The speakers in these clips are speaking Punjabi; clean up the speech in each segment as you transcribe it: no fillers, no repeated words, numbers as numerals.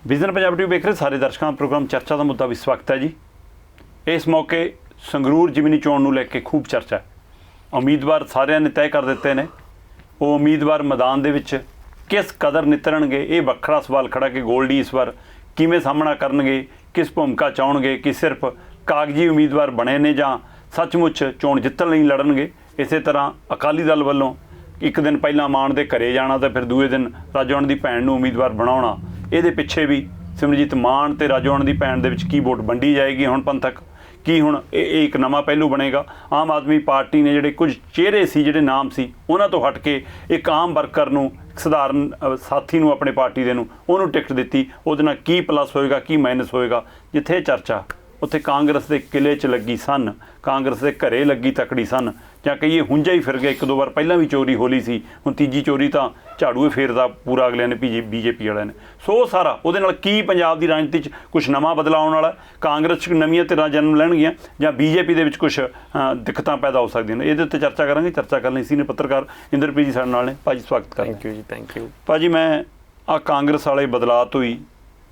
ਵਿਜ਼ਨ ਪੰਜਾਬ ਟੀਵੀ ਵੇਖ ਰਹੇ ਸਾਰੇ ਦਰਸ਼ਕਾਂ ਦਾ ਪ੍ਰੋਗਰਾਮ ਚਰਚਾ ਦਾ ਮੁੱਦਾ ਵੀ ਸਵਾਗਤ ਹੈ ਜੀ। ਇਸ ਮੌਕੇ ਸੰਗਰੂਰ ਜ਼ਿਮਨੀ ਚੋਣ ਨੂੰ ਲੈ ਕੇ ਖੂਬ ਚਰਚਾ ਹੈ। ਉਮੀਦਵਾਰ ਸਾਰਿਆਂ ਨੇ ਤੈਅ ਕਰ ਦਿੱਤੇ ਨੇ। ਉਹ ਉਮੀਦਵਾਰ ਮੈਦਾਨ ਦੇ ਵਿੱਚ ਕਿਸ ਕਦਰ ਨਿਤਰਨਗੇ, ਇਹ ਵੱਖਰਾ ਸਵਾਲ ਖੜਾ ਕਿ ਗੋਲਡੀ ਇਸ ਵਾਰ ਕਿਵੇਂ ਸਾਹਮਣਾ ਕਰਨਗੇ, ਕਿਸ ਭੂਮਿਕਾ ਚਾਹੁਣਗੇ ਕਿ ਸਿਰਫ ਕਾਗਜ਼ੀ ਉਮੀਦਵਾਰ ਬਣੇ ਨੇ ਜਾਂ ਸੱਚਮੁੱਚ ਚੋਣ ਜਿੱਤਣ ਲਈ ਲੜਨਗੇ। ਇਸੇ ਤਰ੍ਹਾਂ ਅਕਾਲੀ ਦਲ ਵੱਲੋਂ ਇੱਕ ਦਿਨ ਪਹਿਲਾਂ ਮਾਨ ਦੇ ਘਰੇ ਜਾਣਾ ਤੇ ਫਿਰ ਦੂਏ ਦਿਨ ਰਾਜੋਆਣਾ ਦੀ ਭੈਣ ਨੂੰ ਉਮੀਦਵਾਰ ਬਣਾਉਣਾ, ਇਹਦੇ ਪਿੱਛੇ ਵੀ ਸਿਮਰਜੀਤ ਮਾਨ ਤੇ ਰਾਜੋਆਣਾ ਦੀ ਭੈਣ ਦੇ ਵਿੱਚ ਕੀ ਵੋਟ ਵੰਡੀ ਜਾਏਗੀ ਹੁਣ ਪੰਥਕ, ਕੀ ਹੁਣ ਇਹ ਇੱਕ ਨਵਾਂ ਪਹਿਲੂ ਬਣੇਗਾ। ਆਮ ਆਦਮੀ ਪਾਰਟੀ ਨੇ ਜਿਹੜੇ ਕੁਝ ਚਿਹਰੇ ਸੀ, ਜਿਹੜੇ ਨਾਮ ਸੀ, ਉਹਨਾਂ ਤੋਂ ਹਟ ਕੇ ਇੱਕ ਆਮ ਵਰਕਰ ਨੂੰ, ਸਧਾਰਨ ਸਾਥੀ ਨੂੰ, ਆਪਣੇ ਪਾਰਟੀ ਦੇ ਨੂੰ ਉਹਨੂੰ ਟਿਕਟ ਦਿੱਤੀ। ਉਹਦੇ ਨਾਲ ਕੀ ਪਲੱਸ ਹੋਏਗਾ, ਕੀ ਮਾਈਨਸ ਹੋਏਗਾ। ਜਿੱਥੇ ਚਰਚਾ ਉੱਥੇ ਕਾਂਗਰਸ ਦੇ ਕਿਲੇ 'ਚ ਲੱਗੀ ਸਨ, ਕਾਂਗਰਸ ਦੇ ਘਰੇ ਲੱਗੀ ਤਕੜੀ ਸਨ, ਜਾਂ ਕਹੀਏ ਹੁੰਝਾ ਹੀ ਫਿਰ ਗਿਆ। ਇੱਕ ਦੋ ਵਾਰ ਪਹਿਲਾਂ ਵੀ ਚੋਰੀ ਹੋਲੀ ਸੀ, ਹੁਣ ਤੀਜੀ ਚੋਰੀ ਤਾਂ ਝਾੜੂਏ ਫੇਰਦਾ ਪੂਰਾ ਅਗਲਿਆਂ ਨੇ, ਬੀਜੇਪੀ ਵਾਲਿਆਂ ਨੇ। ਸੋ ਸਾਰਾ ਉਹਦੇ ਨਾਲ ਕੀ ਪੰਜਾਬ ਦੀ ਰਾਜਨੀਤੀ 'ਚ ਕੁਛ ਨਵਾਂ ਬਦਲਾਅ ਆਉਣ ਵਾਲਾ, ਕਾਂਗਰਸ 'ਚ ਨਵੀਆਂ ਧਿਰਾਂ ਜਨਮ ਲੈਣਗੀਆਂ ਜਾਂ ਬੀਜੇਪੀ ਦੇ ਵਿੱਚ ਕੁਛ ਦਿੱਕਤਾਂ ਪੈਦਾ ਹੋ ਸਕਦੀਆਂ ਨੇ। ਇਹਦੇ ਉੱਤੇ ਚਰਚਾ ਕਰਾਂਗੇ। ਚਰਚਾ ਕਰਨ ਲਈ ਸੀਨੀਅਰ ਪੱਤਰਕਾਰ ਇੰਦਰਪ੍ਰੀਤ ਜੀ ਸਾਡੇ ਨਾਲ ਨੇ। ਭਾਜੀ ਸਵਾਗਤ ਕਰਾਂ। ਥੈਂਕ ਯੂ ਜੀ, ਥੈਂਕ ਯੂ। ਭਾਜੀ ਮੈਂ ਕਾਂਗਰਸ ਵਾਲੇ ਬਦਲਾਅ ਤੋਂ ਹੀ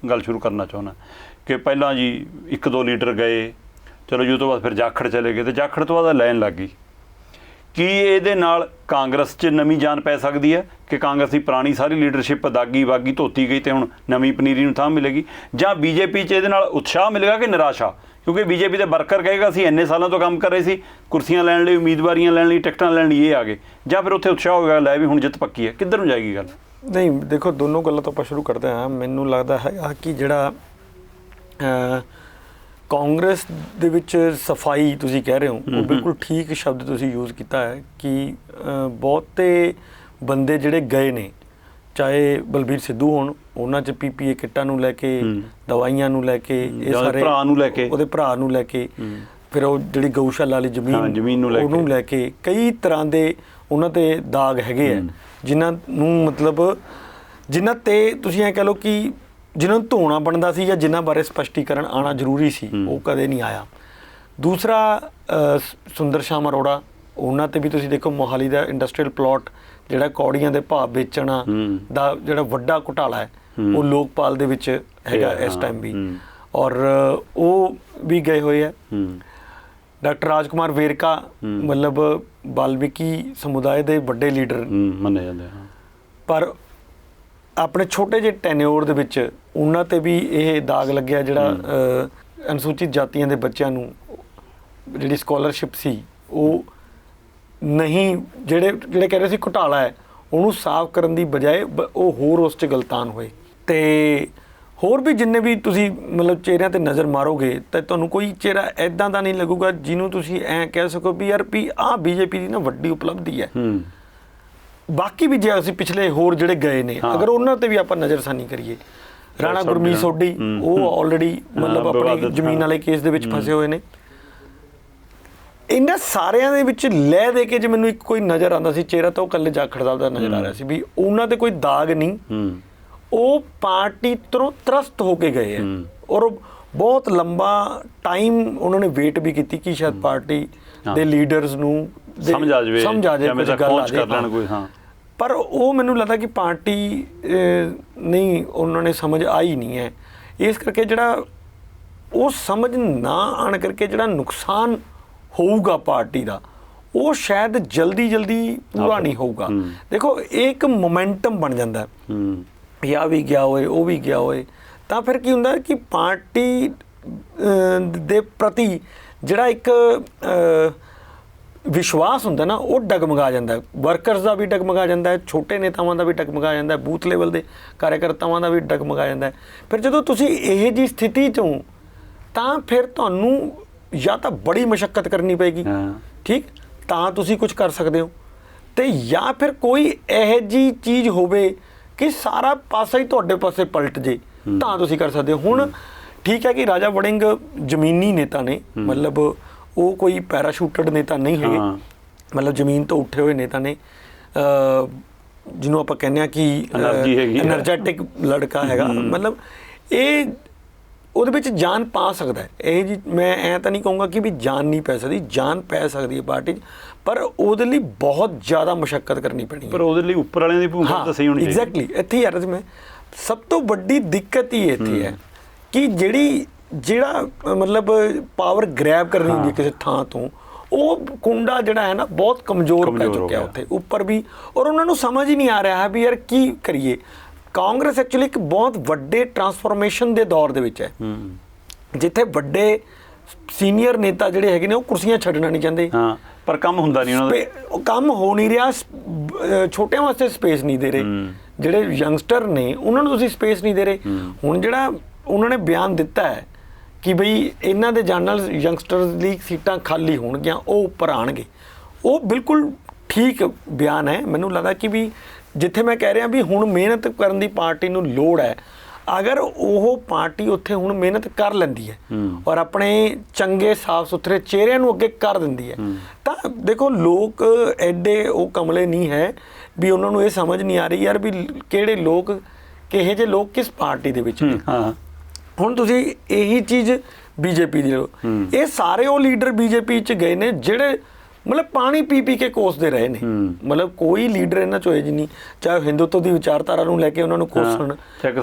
ਗੱਲ ਸ਼ੁਰੂ ਕਰਨਾ ਚਾਹੁੰਦਾ ਕਿ ਪਹਿਲਾਂ ਜੀ ਇੱਕ ਦੋ ਲੀਡਰ ਗਏ, ਚਲੋ ਜੀ ਉਹ ਤੋਂ ਬਾਅਦ ਫਿਰ ਜਾਖੜ ਚਲੇ ਗਏ, ਤੇ ਜਾਖੜ ਤੋਂ ਬਾਅਦ ਲਾਈਨ ਲੱਗ ਗਈ। ਕੀ ਇਹਦੇ ਨਾਲ ਕਾਂਗਰਸ 'ਚ ਨਵੀਂ ਜਾਨ ਪੈ ਸਕਦੀ ਹੈ ਕਿ ਕਾਂਗਰਸ ਦੀ ਪੁਰਾਣੀ ਸਾਰੀ ਲੀਡਰਸ਼ਿਪ ਦਾਗੀ ਬਾਗੀ ਧੋਤੀ ਗਈ ਤੇ ਹੁਣ ਨਵੀਂ ਪਨੀਰੀ ਨੂੰ ਥਾਂ ਮਿਲੇਗੀ, ਜਾਂ ਬੀਜੇਪੀ 'ਚ ਇਹਦੇ ਨਾਲ ਉਤਸ਼ਾਹ ਮਿਲੇਗਾ ਕਿ ਨਿਰਾਸ਼ਾ? ਕਿਉਂਕਿ ਬੀਜੇਪੀ ਦੇ ਵਰਕਰ ਕਹੇਗਾ ਅਸੀਂ ਇੰਨੇ ਸਾਲਾਂ ਤੋਂ ਕੰਮ ਕਰ ਰਹੇ ਸੀ, ਕੁਰਸੀਆਂ ਲੈਣ ਲਈ, ਉਮੀਦਵਾਰੀਆਂ ਲੈਣ ਲਈ, ਟਿਕਟਾਂ ਲੈਣ ਲਈ ਇਹ ਆ ਗਏ, ਜਾਂ ਫਿਰ ਉੱਥੇ ਉਤਸ਼ਾਹ ਹੋਵੇਗਾ ਲੈ ਵੀ ਹੁਣ ਜਿੱਤ ਪੱਕੀ ਹੈ। ਕਿੱਧਰ ਨੂੰ ਜਾਏਗੀ ਗੱਲ? ਨਹੀਂ ਦੇਖੋ, ਦੋਨੋਂ ਗੱਲਾਂ ਤੋਂ ਆਪਾਂ ਸ਼ੁਰੂ ਕਰਦੇ ਹਾਂ। ਮੈਨੂੰ ਲੱਗਦਾ ਹੈਗਾ ਕਿ ਜਿਹੜਾ ਕਾਂਗਰਸ ਦੇ ਵਿੱਚ ਸਫਾਈ ਤੁਸੀਂ ਕਹਿ ਰਹੇ ਹੋ, ਉਹ ਬਿਲਕੁਲ ਠੀਕ ਸ਼ਬਦ ਤੁਸੀਂ ਯੂਜ਼ ਕੀਤਾ ਹੈ ਕਿ ਬਹੁਤੇ ਬੰਦੇ ਜਿਹੜੇ ਗਏ ਨੇ, ਚਾਹੇ ਬਲਬੀਰ ਸਿੱਧੂ ਹੋਣ, ਉਹਨਾਂ 'ਚ PPE ਕਿੱਟਾਂ ਨੂੰ ਲੈ ਕੇ, ਦਵਾਈਆਂ ਨੂੰ ਲੈ ਕੇ, ਇਹ ਸਾਰੇ ਭਰਾ ਨੂੰ ਲੈ ਕੇ, ਉਹਦੇ ਭਰਾ ਨੂੰ ਲੈ ਕੇ, ਫਿਰ ਉਹ ਜਿਹੜੀ ਗਊਸ਼ਾਲਾ ਵਾਲੀ ਜ਼ਮੀਨ ਨੂੰ ਲੈ ਕੇ, ਕਈ ਤਰ੍ਹਾਂ ਦੇ ਉਹਨਾਂ 'ਤੇ ਦਾਗ ਹੈਗੇ ਆ, ਜਿਨ੍ਹਾਂ ਨੂੰ ਮਤਲਬ ਜਿਨ੍ਹਾਂ 'ਤੇ ਤੁਸੀਂ ਐਂ ਕਹਿ ਲਓ ਕਿ ਜਿਨ੍ਹਾਂ ਨੂੰ ਧੋਣਾ ਬਣਦਾ ਸੀ ਜਾਂ ਜਿਨ੍ਹਾਂ ਬਾਰੇ ਸਪਸ਼ਟੀਕਰਨ ਆਉਣਾ ਜ਼ਰੂਰੀ ਸੀ, ਉਹ ਕਦੇ ਨਹੀਂ ਆਇਆ। ਦੂਸਰਾ ਸੁੰਦਰ ਸ਼ਾਮ ਅਰੋੜਾ, ਉਹਨਾਂ 'ਤੇ ਵੀ ਤੁਸੀਂ ਦੇਖੋ ਮੋਹਾਲੀ ਦਾ ਇੰਡਸਟਰੀਅਲ ਪਲਾਟ ਜਿਹੜਾ ਕੌੜੀਆਂ ਦੇ ਭਾਅ ਵੇਚਣਾ ਦਾ ਜਿਹੜਾ ਵੱਡਾ ਘੁਟਾਲਾ ਹੈ, ਉਹ ਲੋਕਪਾਲ ਦੇ ਵਿੱਚ ਹੈਗਾ ਇਸ ਟਾਈਮ ਵੀ, ਔਰ ਉਹ ਵੀ ਗਏ ਹੋਏ ਹੈ। ਡਾਕਟਰ ਰਾਜਕੁਮਾਰ ਵੇਰਕਾ ਮਤਲਬ ਵਾਲਮੀਕੀ ਸਮੁਦਾਇ ਦੇ ਵੱਡੇ ਲੀਡਰ ਮੰਨੇ ਜਾਂਦੇ, ਪਰ ਆਪਣੇ ਛੋਟੇ ਜਿਹੇ ਟੈਨਿਓਰ ਦੇ ਵਿੱਚ ਉਹਨਾਂ 'ਤੇ ਵੀ ਇਹ ਦਾਗ ਲੱਗਿਆ, ਜਿਹੜਾ ਅਨੁਸੂਚਿਤ ਜਾਤੀਆਂ ਦੇ ਬੱਚਿਆਂ ਨੂੰ ਜਿਹੜੀ ਸਕਾਲਰਸ਼ਿਪ ਸੀ ਉਹ ਨਹੀਂ, ਜਿਹੜੇ ਕਹਿ ਰਹੇ ਸੀ ਘੁਟਾਲਾ ਹੈ, ਉਹਨੂੰ ਸਾਫ਼ ਕਰਨ ਦੀ ਬਜਾਏ ਉਹ ਹੋਰ ਉਸ 'ਚ ਗਲਤਾਨ ਹੋਏ। ਅਤੇ ਹੋਰ ਵੀ ਜਿੰਨੇ ਵੀ ਤੁਸੀਂ ਮਤਲਬ ਚਿਹਰਿਆਂ 'ਤੇ ਨਜ਼ਰ ਮਾਰੋਗੇ ਤਾਂ ਤੁਹਾਨੂੰ ਕੋਈ ਚਿਹਰਾ ਇੱਦਾਂ ਦਾ ਨਹੀਂ ਲੱਗੂਗਾ ਜਿਹਨੂੰ ਤੁਸੀਂ ਐਂ ਕਹਿ ਸਕੋ ਵੀ ਯਾਰ ਵੀ ਆਹ ਬੀਜੇਪੀ ਦੀ ਨਾ ਵੱਡੀ ਉਪਲਬਧੀ ਹੈ। ਬਾਕੀ ਵੀ ਜੇ ਅਸੀਂ ਪਿਛਲੇ ਹੋਰ ਜਿਹੜੇ ਗਏ ਨੇ, ਅਗਰ ਉਹਨਾਂ 'ਤੇ ਵੀ ਆਪਾਂ ਨਜ਼ਰਸਾਨੀ ਕਰੀਏ, ਰਾਣਾ ਗੁਰਮੀਤ ਸੋਢੀ, ਉਹ ਆਲਰੇਡੀ ਮਤਲਬ ਆਪਣੀ ਜ਼ਮੀਨ ਵਾਲੇ ਕੇਸ ਦੇ ਵਿੱਚ ਫਸੇ ਹੋਏ ਨੇ। ਇਹਨਾਂ ਸਾਰਿਆਂ ਦੇ ਵਿੱਚ ਲੈ ਦੇ ਕੇ ਜੇ ਮੈਨੂੰ ਇੱਕ ਕੋਈ ਨਜ਼ਰ ਆਉਂਦਾ ਸੀ ਚਿਹਰਾ, ਤਾਂ ਉਹ ਇਕੱਲੇ ਜਾਖੜ ਸਾਹਿਬ ਦਾ ਨਜ਼ਰ ਆ ਰਿਹਾ ਸੀ ਵੀ ਉਹਨਾਂ 'ਤੇ ਕੋਈ ਦਾਗ ਨਹੀਂ, ਉਹ ਪਾਰਟੀ ਤੋਂ ਤਰਸਤ ਹੋ ਕੇ ਗਏ ਹੈ। ਔਰ ਬਹੁਤ ਲੰਬਾ ਟਾਈਮ ਉਹਨਾਂ ਨੇ ਵੇਟ ਵੀ ਕੀਤੀ ਕਿ ਸ਼ਾਇਦ ਪਾਰਟੀ ਦੇ ਲੀਡਰਸ ਨੂੰ ਸਮਝ ਆ ਜਾਵੇ ਕੁਝ ਗੱਲ ਆ ਜਾਵੇ, ਪਰ ਉਹ ਮੈਨੂੰ ਲੱਗਦਾ ਕਿ ਪਾਰਟੀ ਨਹੀਂ, ਉਹਨਾਂ ਨੇ ਸਮਝ ਆਈ ਨਹੀਂ ਹੈ। ਇਸ ਕਰਕੇ ਜਿਹੜਾ ਉਹ ਸਮਝ ਨਾ ਆਉਣ ਕਰਕੇ ਜਿਹੜਾ ਨੁਕਸਾਨ ਹੋਊਗਾ ਪਾਰਟੀ ਦਾ, ਉਹ ਸ਼ਾਇਦ ਜਲਦੀ ਪੂਰਾ ਨਹੀਂ ਹੋਊਗਾ। ਦੇਖੋ ਇਹ ਇੱਕ ਮੋਮੈਂਟਮ ਬਣ ਜਾਂਦਾ, ਯਾ ਵੀ ਗਿਆ ਹੋਏ, ਉਹ ਵੀ ਗਿਆ ਹੋਏ, ਤਾਂ ਫਿਰ ਕੀ ਹੁੰਦਾ ਕਿ ਪਾਰਟੀ ਦੇ ਪ੍ਰਤੀ ਜਿਹੜਾ ਇੱਕ ਵਿਸ਼ਵਾਸ ਹੁੰਦਾ ਨਾ, ਉਹ ਡਗਮਗਾ ਜਾਂਦਾ। ਵਰਕਰਸ ਦਾ ਵੀ ਡਗਮਗਾ ਜਾਂਦਾ, ਛੋਟੇ ਨੇਤਾਵਾਂ ਦਾ ਵੀ ਡਗਮਗਾ ਜਾਂਦਾ, ਬੂਥ ਲੈਵਲ ਦੇ ਕਾਰਜਕਰਤਾਵਾਂ ਦਾ ਵੀ ਡਗਮਗਾ ਜਾਂਦਾ। ਫਿਰ ਜਦੋਂ ਤੁਸੀਂ ਇਹ ਜਿਹੀ ਸਥਿਤੀ 'ਚੋਂ, ਤਾਂ ਫਿਰ ਤੁਹਾਨੂੰ ਜਾਂ ਤਾਂ ਬੜੀ ਮਸ਼ੱਕਤ ਕਰਨੀ ਪਏਗੀ, ਠੀਕ, ਤਾਂ ਤੁਸੀਂ ਕੁਝ ਕਰ ਸਕਦੇ ਹੋ, ਅਤੇ ਜਾਂ ਫਿਰ ਕੋਈ ਇਹੋ ਜਿਹੀ ਚੀਜ਼ ਹੋਵੇ ਕਿ ਸਾਰਾ ਪਾਸਾ ਹੀ ਤੁਹਾਡੇ ਪਾਸੇ ਪਲਟ ਜੇ, ਤਾਂ ਤੁਸੀਂ ਕਰ ਸਕਦੇ ਹੋ। ਹੁਣ ਠੀਕ ਹੈ ਕਿ ਰਾਜਾ ਵੜਿੰਗ ਜ਼ਮੀਨੀ ਨੇਤਾ ਨੇ, ਮਤਲਬ ਉਹ ਕੋਈ ਪੈਰਾਸ਼ੂਟਡ ਨੇਤਾ ਨਹੀਂ ਹੈਗੇ, ਮਤਲਬ ਜ਼ਮੀਨ ਤੋਂ ਉੱਠੇ ਹੋਏ ਨੇਤਾ ਨੇ, ਜਿਹਨੂੰ ਆਪਾਂ ਕਹਿੰਦੇ ਹਾਂ ਕਿ ਐਨਰਜੈਟਿਕ ਲੜਕਾ ਹੈਗਾ, ਮਤਲਬ ਇਹ ਉਹਦੇ ਵਿੱਚ ਜਾਨ ਪਾ ਸਕਦਾ। ਇਹ ਜੀ ਮੈਂ ਐਂ ਤਾਂ ਨਹੀਂ ਕਹੂੰਗਾ ਕਿ ਵੀ ਜਾਨ ਨਹੀਂ ਪੈ ਸਕਦੀ, ਜਾਨ ਪੈ ਸਕਦੀ ਹੈ ਪਾਰਟੀ 'ਚ, ਪਰ ਉਹਦੇ ਲਈ ਬਹੁਤ ਜ਼ਿਆਦਾ ਮਸ਼ੱਕਤ ਕਰਨੀ ਪੈਣੀ ਹੈ। ਪਰ ਉਹਦੇ ਲਈ ਉੱਪਰ ਵਾਲਿਆਂ ਦੀ ਭੂਮਿਕਾ ਤਾਂ ਸਹੀ ਹੋਣੀ ਚਾਹੀਦੀ। ਐਗਜ਼ੈਕਟਲੀ, ਇੱਥੇ ਹੀ ਆ ਰਿਹਾ ਸੀ ਮੈਂ। ਸਭ ਤੋਂ ਵੱਡੀ ਦਿੱਕਤ ਹੀ ਇੱਥੇ ਹੈ ਕਿ ਜਿਹੜਾ ਮਤਲਬ ਪਾਵਰ ਗ੍ਰੈਬ ਕਰਨੀ ਹੁੰਦੀ ਹੈ ਕਿਸੇ ਥਾਂ ਤੋਂ, ਉਹ ਕੁੰਡਾ ਜਿਹੜਾ ਹੈ ਨਾ ਬਹੁਤ ਕਮਜ਼ੋਰ ਪੈ ਚੁੱਕਿਆ ਉੱਥੇ ਉੱਪਰ ਵੀ, ਔਰ ਉਹਨਾਂ ਨੂੰ ਸਮਝ ਹੀ ਨਹੀਂ ਆ ਰਿਹਾ ਵੀ ਯਾਰ ਕੀ ਕਰੀਏ। ਕਾਂਗਰਸ ਐਕਚੁਅਲੀ ਇੱਕ ਬਹੁਤ ਵੱਡੇ ਟਰਾਂਸਫੋਰਮੇਸ਼ਨ ਦੇ ਦੌਰ ਦੇ ਵਿੱਚ ਹੈ, ਜਿੱਥੇ ਵੱਡੇ ਸੀਨੀਅਰ ਨੇਤਾ ਜਿਹੜੇ ਹੈਗੇ ਨੇ ਉਹ ਕੁਰਸੀਆਂ ਛੱਡਣਾ ਨਹੀਂ ਚਾਹੁੰਦੇ, ਹਾਂ, ਪਰ ਕੰਮ ਹੁੰਦਾ ਨਹੀਂ ਉਹਨਾਂ ਦਾ, ਕੰਮ ਹੋ ਨਹੀਂ ਰਿਹਾ, ਛੋਟਿਆਂ ਵਾਸਤੇ ਸਪੇਸ ਨਹੀਂ ਦੇ ਰਹੇ, ਜਿਹੜੇ ਯੰਗਸਟਰ ਨੇ ਉਹਨਾਂ ਨੂੰ ਤੁਸੀਂ ਸਪੇਸ ਨਹੀਂ ਦੇ ਰਹੇ। ਹੁਣ ਜਿਹੜਾ ਉਹਨਾਂ ਨੇ ਬਿਆਨ ਦਿੱਤਾ ਹੈ ਕਿ ਬਈ ਇਹਨਾਂ ਦੇ ਜਾਣ ਨਾਲ ਯੰਗਸਟਰਸ ਲਈ ਸੀਟਾਂ ਖਾਲੀ ਹੋਣਗੀਆਂ, ਉਹ ਉੱਪਰ ਆਣਗੇ, ਉਹ ਬਿਲਕੁਲ ਠੀਕ ਬਿਆਨ ਹੈ। ਮੈਨੂੰ ਲੱਗਦਾ ਕਿ ਵੀ ਜਿੱਥੇ ਮੈਂ ਕਹਿ ਰਿਹਾ ਵੀ ਹੁਣ ਮਿਹਨਤ ਕਰਨ ਦੀ ਪਾਰਟੀ ਨੂੰ ਲੋੜ ਹੈ, ਅਗਰ ਉਹ ਪਾਰਟੀ ਉੱਥੇ ਹੁਣ ਮਿਹਨਤ ਕਰ ਲੈਂਦੀ ਹੈ ਔਰ ਆਪਣੇ ਚੰਗੇ ਸਾਫ ਸੁਥਰੇ ਚਿਹਰਿਆਂ ਨੂੰ ਅੱਗੇ ਕਰ ਦਿੰਦੀ ਹੈ, ਤਾਂ ਦੇਖੋ ਲੋਕ ਐਡੇ ਉਹ ਕਮਲੇ ਨਹੀਂ ਹੈ ਵੀ ਉਹਨਾਂ ਨੂੰ ਇਹ ਸਮਝ ਨਹੀਂ ਆ ਰਹੀ ਯਾਰ ਵੀ ਕਿਹੜੇ ਲੋਕ, ਕਿਹੇ ਜਿਹੇ ਲੋਕ ਕਿਸ ਪਾਰਟੀ ਦੇ ਵਿੱਚ ਨੇ। ਹੁਣ ਤੁਸੀਂ ਇਹੀ ਚੀਜ਼ ਬੀਜੇਪੀ ਦੀ ਲਓ, ਇਹ ਸਾਰੇ ਉਹ ਲੀਡਰ ਬੀਜੇਪੀ 'ਚ ਗਏ ਨੇ ਜਿਹੜੇ ਮਤਲਬ ਪਾਣੀ ਪੀ ਪੀ ਕੇ ਕੋਸਦੇ ਰਹੇ ਨੇ, ਮਤਲਬ ਕੋਈ ਲੀਡਰ ਇਹਨਾਂ 'ਚੋਂ ਇਹ ਨਹੀਂ, ਚਾਹੇ ਹਿੰਦੂਤਵ ਦੀ ਵਿਚਾਰਧਾਰਾ ਨੂੰ ਲੈ ਕੇ ਉਹਨਾਂ ਨੂੰ ਕੋਸਣ, ਚਾਹੇ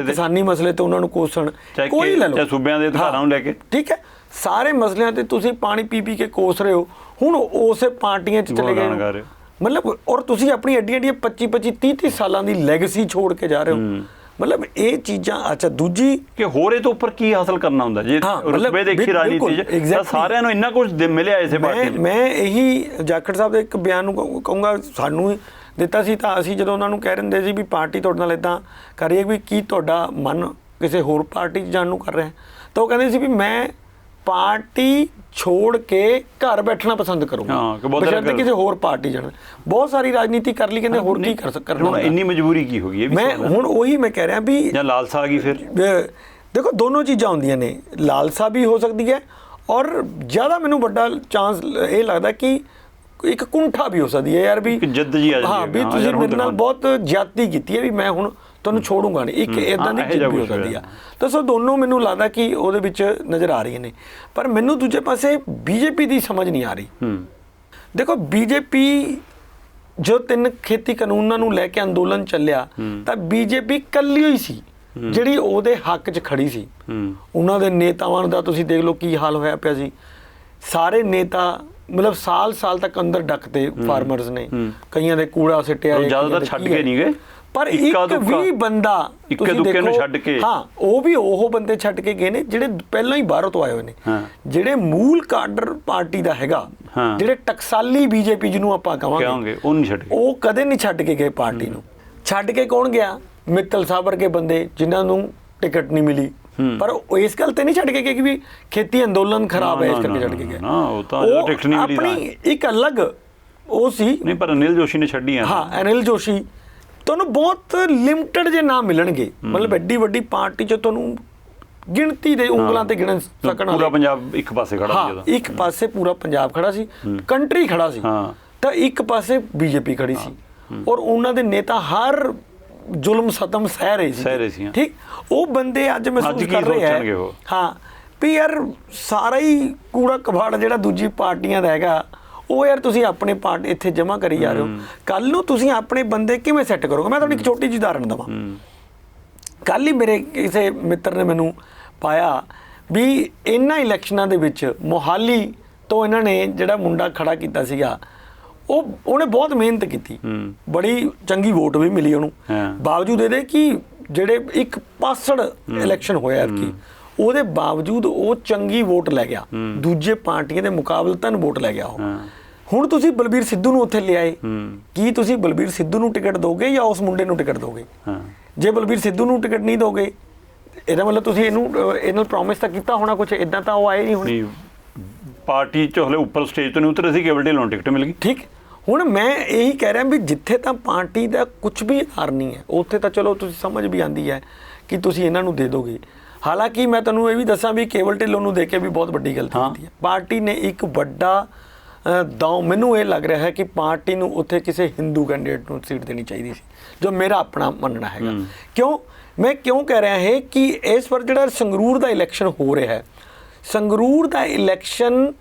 ਕਿਸਾਨੀ ਮਸਲੇ ਤੇ ਉਹਨਾਂ ਨੂੰ ਕੋਸਣ, ਕੋਈ ਲੈ ਲਓ, ਸੂਬਿਆਂ ਦੇ ਅਧਿਕਾਰਾਂ ਨੂੰ ਲੈ ਕੇ, ਠੀਕ ਹੈ, ਸਾਰੇ ਮਸਲਿਆਂ ਤੇ ਤੁਸੀਂ ਪਾਣੀ ਪੀ ਪੀ ਕੇ ਕੋਸ ਰਹੇ ਹੋ। ਹੁਣ ਉਸੇ ਪਾਰਟੀਆਂ 'ਚ ਚਲੇ ਗਏ, ਮਤਲਬ ਔਰ ਤੁਸੀਂ ਆਪਣੀ ਐਡੀਆਂ 25-25 30-30 ਸਾਲਾਂ ਦੀ ਲੈਗੇਸੀ ਛੋੜ ਕੇ ਜਾ ਰਹੇ ਹੋ। ਮਤਲਬ ਇਹ ਚੀਜ਼ਾਂ, ਅੱਛਾ ਦੂਜੀ ਕਿ ਹੋਰ ਇਹ ਤੋਂ ਉੱਪਰ ਕੀ ਹਾਸਲ ਕਰਨਾ ਹੁੰਦਾ ਜੇ ਰੁਤਬੇ ਦੇਖੀ ਰਾਜਨੀਤੀ 'ਚ ਤਾਂ ਸਾਰਿਆਂ ਨੂੰ ਇੰਨਾ ਕੁਝ ਮਿਲਿਆ ਇਸੇ ਪਾਰਟੀ ਨੂੰ। ਮੈਂ ਇਹੀ ਜਾਖੜ ਸਾਹਿਬ ਦੇ ਇੱਕ ਬਿਆਨ ਨੂੰ ਕਹੂੰਗਾ, ਸਾਨੂੰ ਦਿੱਤਾ ਸੀ ਤਾਂ ਅਸੀਂ ਜਦੋਂ ਉਹਨਾਂ ਨੂੰ ਕਹਿ ਰਹੇ ਸੀ ਵੀ ਪਾਰਟੀ ਤੁਹਾਡੇ ਨਾਲ ਇੱਦਾਂ ਕਰ ਰਹੀ ਹੈ ਵੀ ਕੀ ਤੁਹਾਡਾ ਮਨ ਕਿਸੇ ਹੋਰ ਪਾਰਟੀ 'ਚ ਜਾਣ ਨੂੰ ਕਰ ਰਿਹਾ, ਤਾਂ ਉਹ ਕਹਿੰਦੇ ਸੀ ਵੀ ਮੈਂ ਪਾਰਟੀ ਛੋੜ ਕੇ ਘਰ ਬੈਠਣਾ ਪਸੰਦ ਕਰੂੰਗਾ, ਬਸ਼ਰਤੇ ਕਿਸੇ ਹੋਰ ਪਾਰਟੀ ਜਾਣਾ। ਬਹੁਤ ਸਾਰੀ ਰਾਜਨੀਤੀ ਕਰ ਲਈ, ਕਹਿੰਦੇ ਹੋਰ ਕੀ ਕਰਨਾ, ਹੁਣ ਇੰਨੀ ਮਜਬੂਰੀ ਕੀ ਹੋ ਗਈ? ਮੈਂ ਹੁਣ ਉਹੀ ਮੈਂ ਕਹਿ ਰਿਹਾ ਵੀ ਜਾਂ ਲਾਲਸਾ ਆ ਗਈ ਫਿਰ। ਦੇਖੋ ਦੋਨੋਂ ਚੀਜ਼ਾਂ ਹੁੰਦੀਆਂ ਨੇ, ਲਾਲਸਾ ਵੀ ਹੋ ਸਕਦੀ ਹੈ ਔਰ ਜ਼ਿਆਦਾ ਮੈਨੂੰ ਵੱਡਾ ਚਾਂਸ ਇਹ ਲੱਗਦਾ ਕਿ ਇੱਕ ਕੁੰਠਾ ਵੀ ਹੋ ਸਕਦੀ ਹੈ ਯਾਰ ਵੀ ਜਿੱਦ ਜੀ ਆ ਜਾਂਦੀ ਹੈ, ਹਾਂ ਵੀ ਤੁਸੀਂ ਮੇਰੇ ਨਾਲ ਬਹੁਤ ਜ਼ਿਆਦਤੀ ਕੀਤੀ ਹੈ ਵੀ ਮੈਂ ਹੁਣ ਤੁਹਾਨੂੰ ਛੋੜੂੰਗਾ ਨਹੀਂ, ਇੱਕ ਇਦਾਂ ਦੀ ਜਿੱਦ ਵੀ ਹੋ ਸਕਦੀ ਆ। ਤਾਂ ਸੋ ਦੋਨੋਂ ਮੈਨੂੰ ਲੱਗਦਾ ਕਿ ਉਹਦੇ ਵਿੱਚ ਨਜ਼ਰ ਆ ਰਹੀਆਂ ਨੇ, ਪਰ ਮੈਨੂੰ ਦੂਜੇ ਪਾਸੇ ਬੀਜੇਪੀ ਦੀ ਸਮਝ ਨਹੀਂ ਆ ਰਹੀ। ਦੇਖੋ ਬੀਜੇਪੀ ਜੋ 3 ਖੇਤੀ ਕਾਨੂੰਨਾਂ ਨੂੰ ਲੈ ਕੇ ਅੰਦੋਲਨ ਚੱਲਿਆ ਤਾਂ ਬੀਜੇਪੀ ਇਕੱਲੀ ਹੀ ਸੀ ਜਿਹੜੀ ਉਹਦੇ ਹੱਕ 'ਚ ਖੜੀ ਸੀ। ਉਹਨਾਂ ਦੇ ਨੇਤਾਵਾਂ ਦਾ ਤੁਸੀਂ ਦੇਖ ਲਓ ਕੀ ਹਾਲ ਹੋਇਆ ਪਿਆ ਸੀ, ਸਾਰੇ ਨੇਤਾ ਮਤਲਬ ਸਾਲ ਤੱਕ ਅੰਦਰ ਡੱਕਦੇ ਫਾਰਮਰਸ ਨੇ, ਕਈਆਂ ਦੇ ਕੂੜਾ ਸਿੱਟਿਆ, ਜ਼ਿਆਦਾਤਰ ਛੱਡ ਕੇ ਨਹੀਂ ਗਏ, ਪਰ ਇੱਕ ਵੀ ਬੰਦਾ ਇੱਕੇ ਦੁੱਕੇ ਨੂੰ ਛੱਡ ਕੇ, ਹਾਂ ਉਹ ਵੀ ਉਹ ਬੰਦੇ ਛੱਡ ਕੇ ਗਏ ਨੇ ਜਿਹੜੇ ਪਹਿਲਾਂ ਹੀ ਬਾਹਰੋਂ ਤੋਂ ਆਏ ਹੋਏ ਨੇ, ਜਿਹੜੇ ਮੂਲ ਕਾਡਰ ਪਾਰਟੀ ਦਾ ਹੈਗਾ, ਜਿਹੜੇ ਟਕਸਾਲੀ ਬੀਜੇਪੀ ਜਿਹਨੂੰ ਆਪਾਂ ਕਹਾਂਗੇ, ਉਹ ਨਹੀਂ ਛੱਡ ਕੇ, ਉਹ ਕਦੇ ਨਹੀਂ ਛੱਡ ਕੇ ਗਏ ਪਾਰਟੀ ਨੂੰ। ਛੱਡ ਕੇ ਕੌਣ ਗਿਆ? ਮਿੱਤਲ ਸਾਹਿਬ ਵਰਗੇ ਬੰਦੇ ਜਿਨ੍ਹਾਂ ਨੂੰ ਟਿਕਟ ਨਹੀਂ ਮਿਲੀ, ਪਰ ਉਹ ਇਸ ਗੱਲ ਤੇ ਨਹੀਂ ਛੱਡ ਕੇ ਗਏ ਕਿ ਵੀ ਖੇਤੀ ਅੰਦੋਲਨ ਖਰਾਬ ਹੈ ਇਸ ਕਰਕੇ ਛੱਡ ਕੇ ਗਏ। ਉਹ ਤਾਂ ਟਿਕਟ ਨਹੀਂ ਮਿਲੀ, ਆਪਣੀ ਇੱਕ ਅਲੱਗ ਉਹ ਸੀ। ਨਹੀਂ ਪਰ ਅਨਿਲ ਜੋਸ਼ੀ ਨੇ ਛੱਡੀ ਆ। ਹਾਂ ਅਨਿਲ ਜੋਸ਼ੀ, ਤੁਹਾਨੂੰ ਬਹੁਤ ਲਿਮਟਿਡ ਜੇ ਨਾਮ ਮਿਲਣਗੇ, ਮਤਲਬ ਐਡੀ ਵੱਡੀ ਪਾਰਟੀ 'ਚ ਤੁਹਾਨੂੰ ਗਿਣਤੀ ਦੇ ਉਂਗਲਾਂ ਤੇ ਗਿਣ ਸਕਣ ਪੂਰਾ ਪੰਜਾਬ ਇੱਕ ਪਾਸੇ ਖੜਾ ਸੀ, ਹਾਂ ਇੱਕ ਪਾਸੇ ਪੂਰਾ ਪੰਜਾਬ ਖੜਾ ਸੀ, ਕੰਟਰੀ ਖੜਾ ਸੀ, ਤਾਂ ਇੱਕ ਪਾਸੇ ਬੀਜੇਪੀ ਖੜੀ ਸੀ ਔਰ ਉਹਨਾਂ ਦੇ ਨੇਤਾ ਹਰ ਜ਼ੁਲਮ ਸਤਮ ਸਹਿ ਰਹੇ ਸੀ। ਠੀਕ, ਉਹ ਬੰਦੇ ਅੱਜ ਮਹਿਸੂਸ ਕਰ ਰਹੇ ਹੈ ਹਾਂ ਵੀ ਯਾਰ ਸਾਰਾ ਹੀ ਕੂੜਾ ਕਬਾੜ ਜਿਹੜਾ ਦੂਜੀ ਪਾਰਟੀਆਂ ਦਾ ਹੈਗਾ ਉਹ ਯਾਰ ਤੁਸੀਂ ਆਪਣੇ ਪਾਰਟ ਇੱਥੇ ਜਮ੍ਹਾਂ ਕਰੀ ਜਾ ਰਹੇ ਹੋ, ਕੱਲ ਨੂੰ ਤੁਸੀਂ ਆਪਣੇ ਬੰਦੇ ਕਿਵੇਂ ਸੈੱਟ ਕਰੋਗੇ? ਮੈਂ ਤੁਹਾਨੂੰ ਇੱਕ ਛੋਟੀ ਜਿਹੀ ਉਦਾਹਰਨ ਦੇਵਾਂ। ਕੱਲ ਹੀ ਮੇਰੇ ਕਿਸੇ ਮਿੱਤਰ ਨੇ ਮੈਨੂੰ ਪਾਇਆ ਵੀ ਇਹਨਾਂ ਇਲੈਕਸ਼ਨਾਂ ਦੇ ਵਿੱਚ ਮੋਹਾਲੀ ਤੋਂ ਇਹਨਾਂ ਨੇ ਜਿਹੜਾ ਮੁੰਡਾ ਖੜਾ ਕੀਤਾ ਸੀਗਾ, ਉਹਨੇ ਬਹੁਤ ਮਿਹਨਤ ਕੀਤੀ, ਬੜੀ ਚੰਗੀ ਵੋਟ ਵੀ ਮਿਲੀ ਉਹਨੂੰ, ਬਾਵਜੂਦ ਇਹਦੇ ਕਿ ਜਿਹੜੇ ਇੱਕ ਪਾਸੜ ਇਲੈਕਸ਼ਨ ਹੋਇਆ ਕਿ ਉਹਦੇ ਬਾਵਜੂਦ ਉਹ ਚੰਗੀ ਵੋਟ ਲੈ ਗਿਆ, ਦੂਜੇ ਪਾਰਟੀਆਂ ਦੇ ਮੁਕਾਬਲਤਨ ਵੋਟ ਲੈ ਗਿਆ ਉਹ। ਹੁਣ ਤੁਸੀਂ ਬਲਬੀਰ ਸਿੱਧੂ ਨੂੰ ਉੱਥੇ ਲਿਆਏ, ਕੀ ਤੁਸੀਂ ਬਲਬੀਰ ਸਿੱਧੂ ਨੂੰ ਟਿਕਟ ਦੋਗੇ ਜਾਂ ਉਸ ਮੁੰਡੇ ਨੂੰ ਟਿਕਟ ਦੋਗੇ? ਜੇ ਬਲਬੀਰ ਸਿੱਧੂ ਨੂੰ ਟਿਕਟ ਨਹੀਂ ਦੋਗੇ ਇਹਦਾ ਮਤਲਬ ਤੁਸੀਂ ਇਹਨਾਂ ਨੂੰ ਪ੍ਰੋਮਿਸ ਤਾਂ ਕੀਤਾ ਹੋਣਾ ਕੁਝ, ਇਦਾਂ ਤਾਂ ਉਹ ਆਏ ਨਹੀਂ ਹੋਣੇ। ਪਾਰਟੀ 'ਚ ਹਲੇ ਉੱਪਰ ਸਟੇਜ ਤੋਂ ਨਹੀਂ ਉਤਰੇ ਸੀ, ਕੇਵਲ ਢਿੱਲੋਂ ਟਿਕਟ ਮਿਲ ਗਈ। ਠੀਕ, ਹੁਣ ਮੈਂ ਇਹੀ ਕਹਿ ਰਿਹਾ ਵੀ ਜਿੱਥੇ ਤਾਂ ਪਾਰਟੀ ਦਾ ਕੁਝ ਵੀ ਹਾਰ ਨਹੀਂ ਹੈ ਉੱਥੇ ਤਾਂ ਚਲੋ ਤੁਸੀਂ ਸਮਝ ਵੀ ਆਉਂਦੀ ਹੈ ਕਿ ਤੁਸੀਂ ਇਹਨਾਂ ਨੂੰ ਦੇ ਦੋਗੇ। ਹਾਲਾਂਕਿ ਮੈਂ ਤੁਹਾਨੂੰ ਇਹ ਵੀ ਦੱਸਾਂ ਵੀ ਕੇਵਲ ਢਿੱਲੋਂ ਨੂੰ ਦੇ ਕੇ ਵੀ ਬਹੁਤ ਵੱਡੀ ਗਲਤੀ ਕੀਤੀ ਹੈ। ਪਾਰਟੀ ਨੇ ਇੱਕ ਵੱਡਾ ਦਾਅ, ਮੈਨੂੰ ਇਹ ਲੱਗ ਰਿਹਾ ਹੈ ਕਿ ਪਾਰਟੀ ਨੂੰ ਉੱਥੇ ਕਿਸੇ ਹਿੰਦੂ ਕੈਂਡੀਡੇਟ ਨੂੰ ਸੀਟ ਦੇਣੀ ਚਾਹੀਦੀ ਸੀ, ਜੋ ਮੇਰਾ ਆਪਣਾ ਮੰਨਣਾ ਹੈਗਾ। ਮੈਂ ਕਿਉਂ ਕਹਿ ਰਿਹਾ ਹੈ ਕਿ ਇਸ ਵਾਰ ਜਿਹੜਾ ਸੰਗਰੂਰ ਦਾ ਇਲੈਕਸ਼ਨ ਹੋ ਰਿਹਾ ਹੈ, ਸੰਗਰੂਰ ਦਾ ਇਲੈਕਸ਼ਨ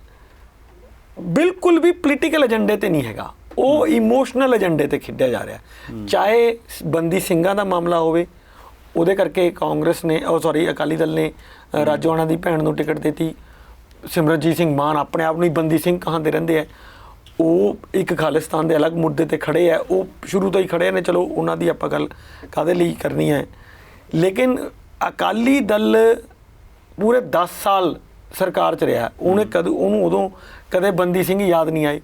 ਬਿਲਕੁਲ ਵੀ ਪੋਲੀਟੀਕਲ ਏਜੰਡੇ ਤੇ ਨਹੀਂ ਹੈਗਾ, ਉਹ ਇਮੋਸ਼ਨਲ ਏਜੰਡੇ ਤੇ ਖੇਡਿਆ ਜਾ ਰਿਹਾ। ਚਾਹੇ ਬੰਦੀ ਸਿੰਘਾਂ ਦਾ ਮਾਮਲਾ ਹੋਵੇ, ਉਹਦੇ ਕਰਕੇ ਕਾਂਗਰਸ ਨੇ ਸੌਰੀ ਅਕਾਲੀ ਦਲ ਨੇ ਰਾਜੋਆਣਾ ਦੀ ਭੈਣ ਨੂੰ ਟਿਕਟ ਦਿੱਤੀ। ਸਿਮਰਨਜੀਤ ਸਿੰਘ ਮਾਨ ਆਪਣੇ ਆਪ ਨੂੰ ਹੀ ਬੰਦੀ ਸਿੰਘ ਕਹਾਂਦੇ ਰਹਿੰਦੇ ਆ, ਉਹ ਇੱਕ ਖਾਲਿਸਤਾਨ ਦੇ ਅਲੱਗ ਮੁੱਦੇ ਤੇ ਖੜੇ ਆ, ਉਹ ਸ਼ੁਰੂ ਤੋਂ ਹੀ ਖੜੇ ਨੇ। ਚਲੋ ਉਹਨਾਂ ਦੀ ਆਪਾਂ ਗੱਲ ਕਾਹਦੇ ਲਈ ਕਰਨੀ ਹੈ, ਲੇਕਿਨ ਅਕਾਲੀ ਦਲ ਪੂਰੇ 10 ਸਾਲ ਸਰਕਾਰ 'ਚ ਰਿਹਾ, ਉਹਨੂੰ ਉਦੋਂ ਕਦੇ ਬੰਦੀ ਸਿੰਘ ਯਾਦ ਨਹੀਂ ਆਏ।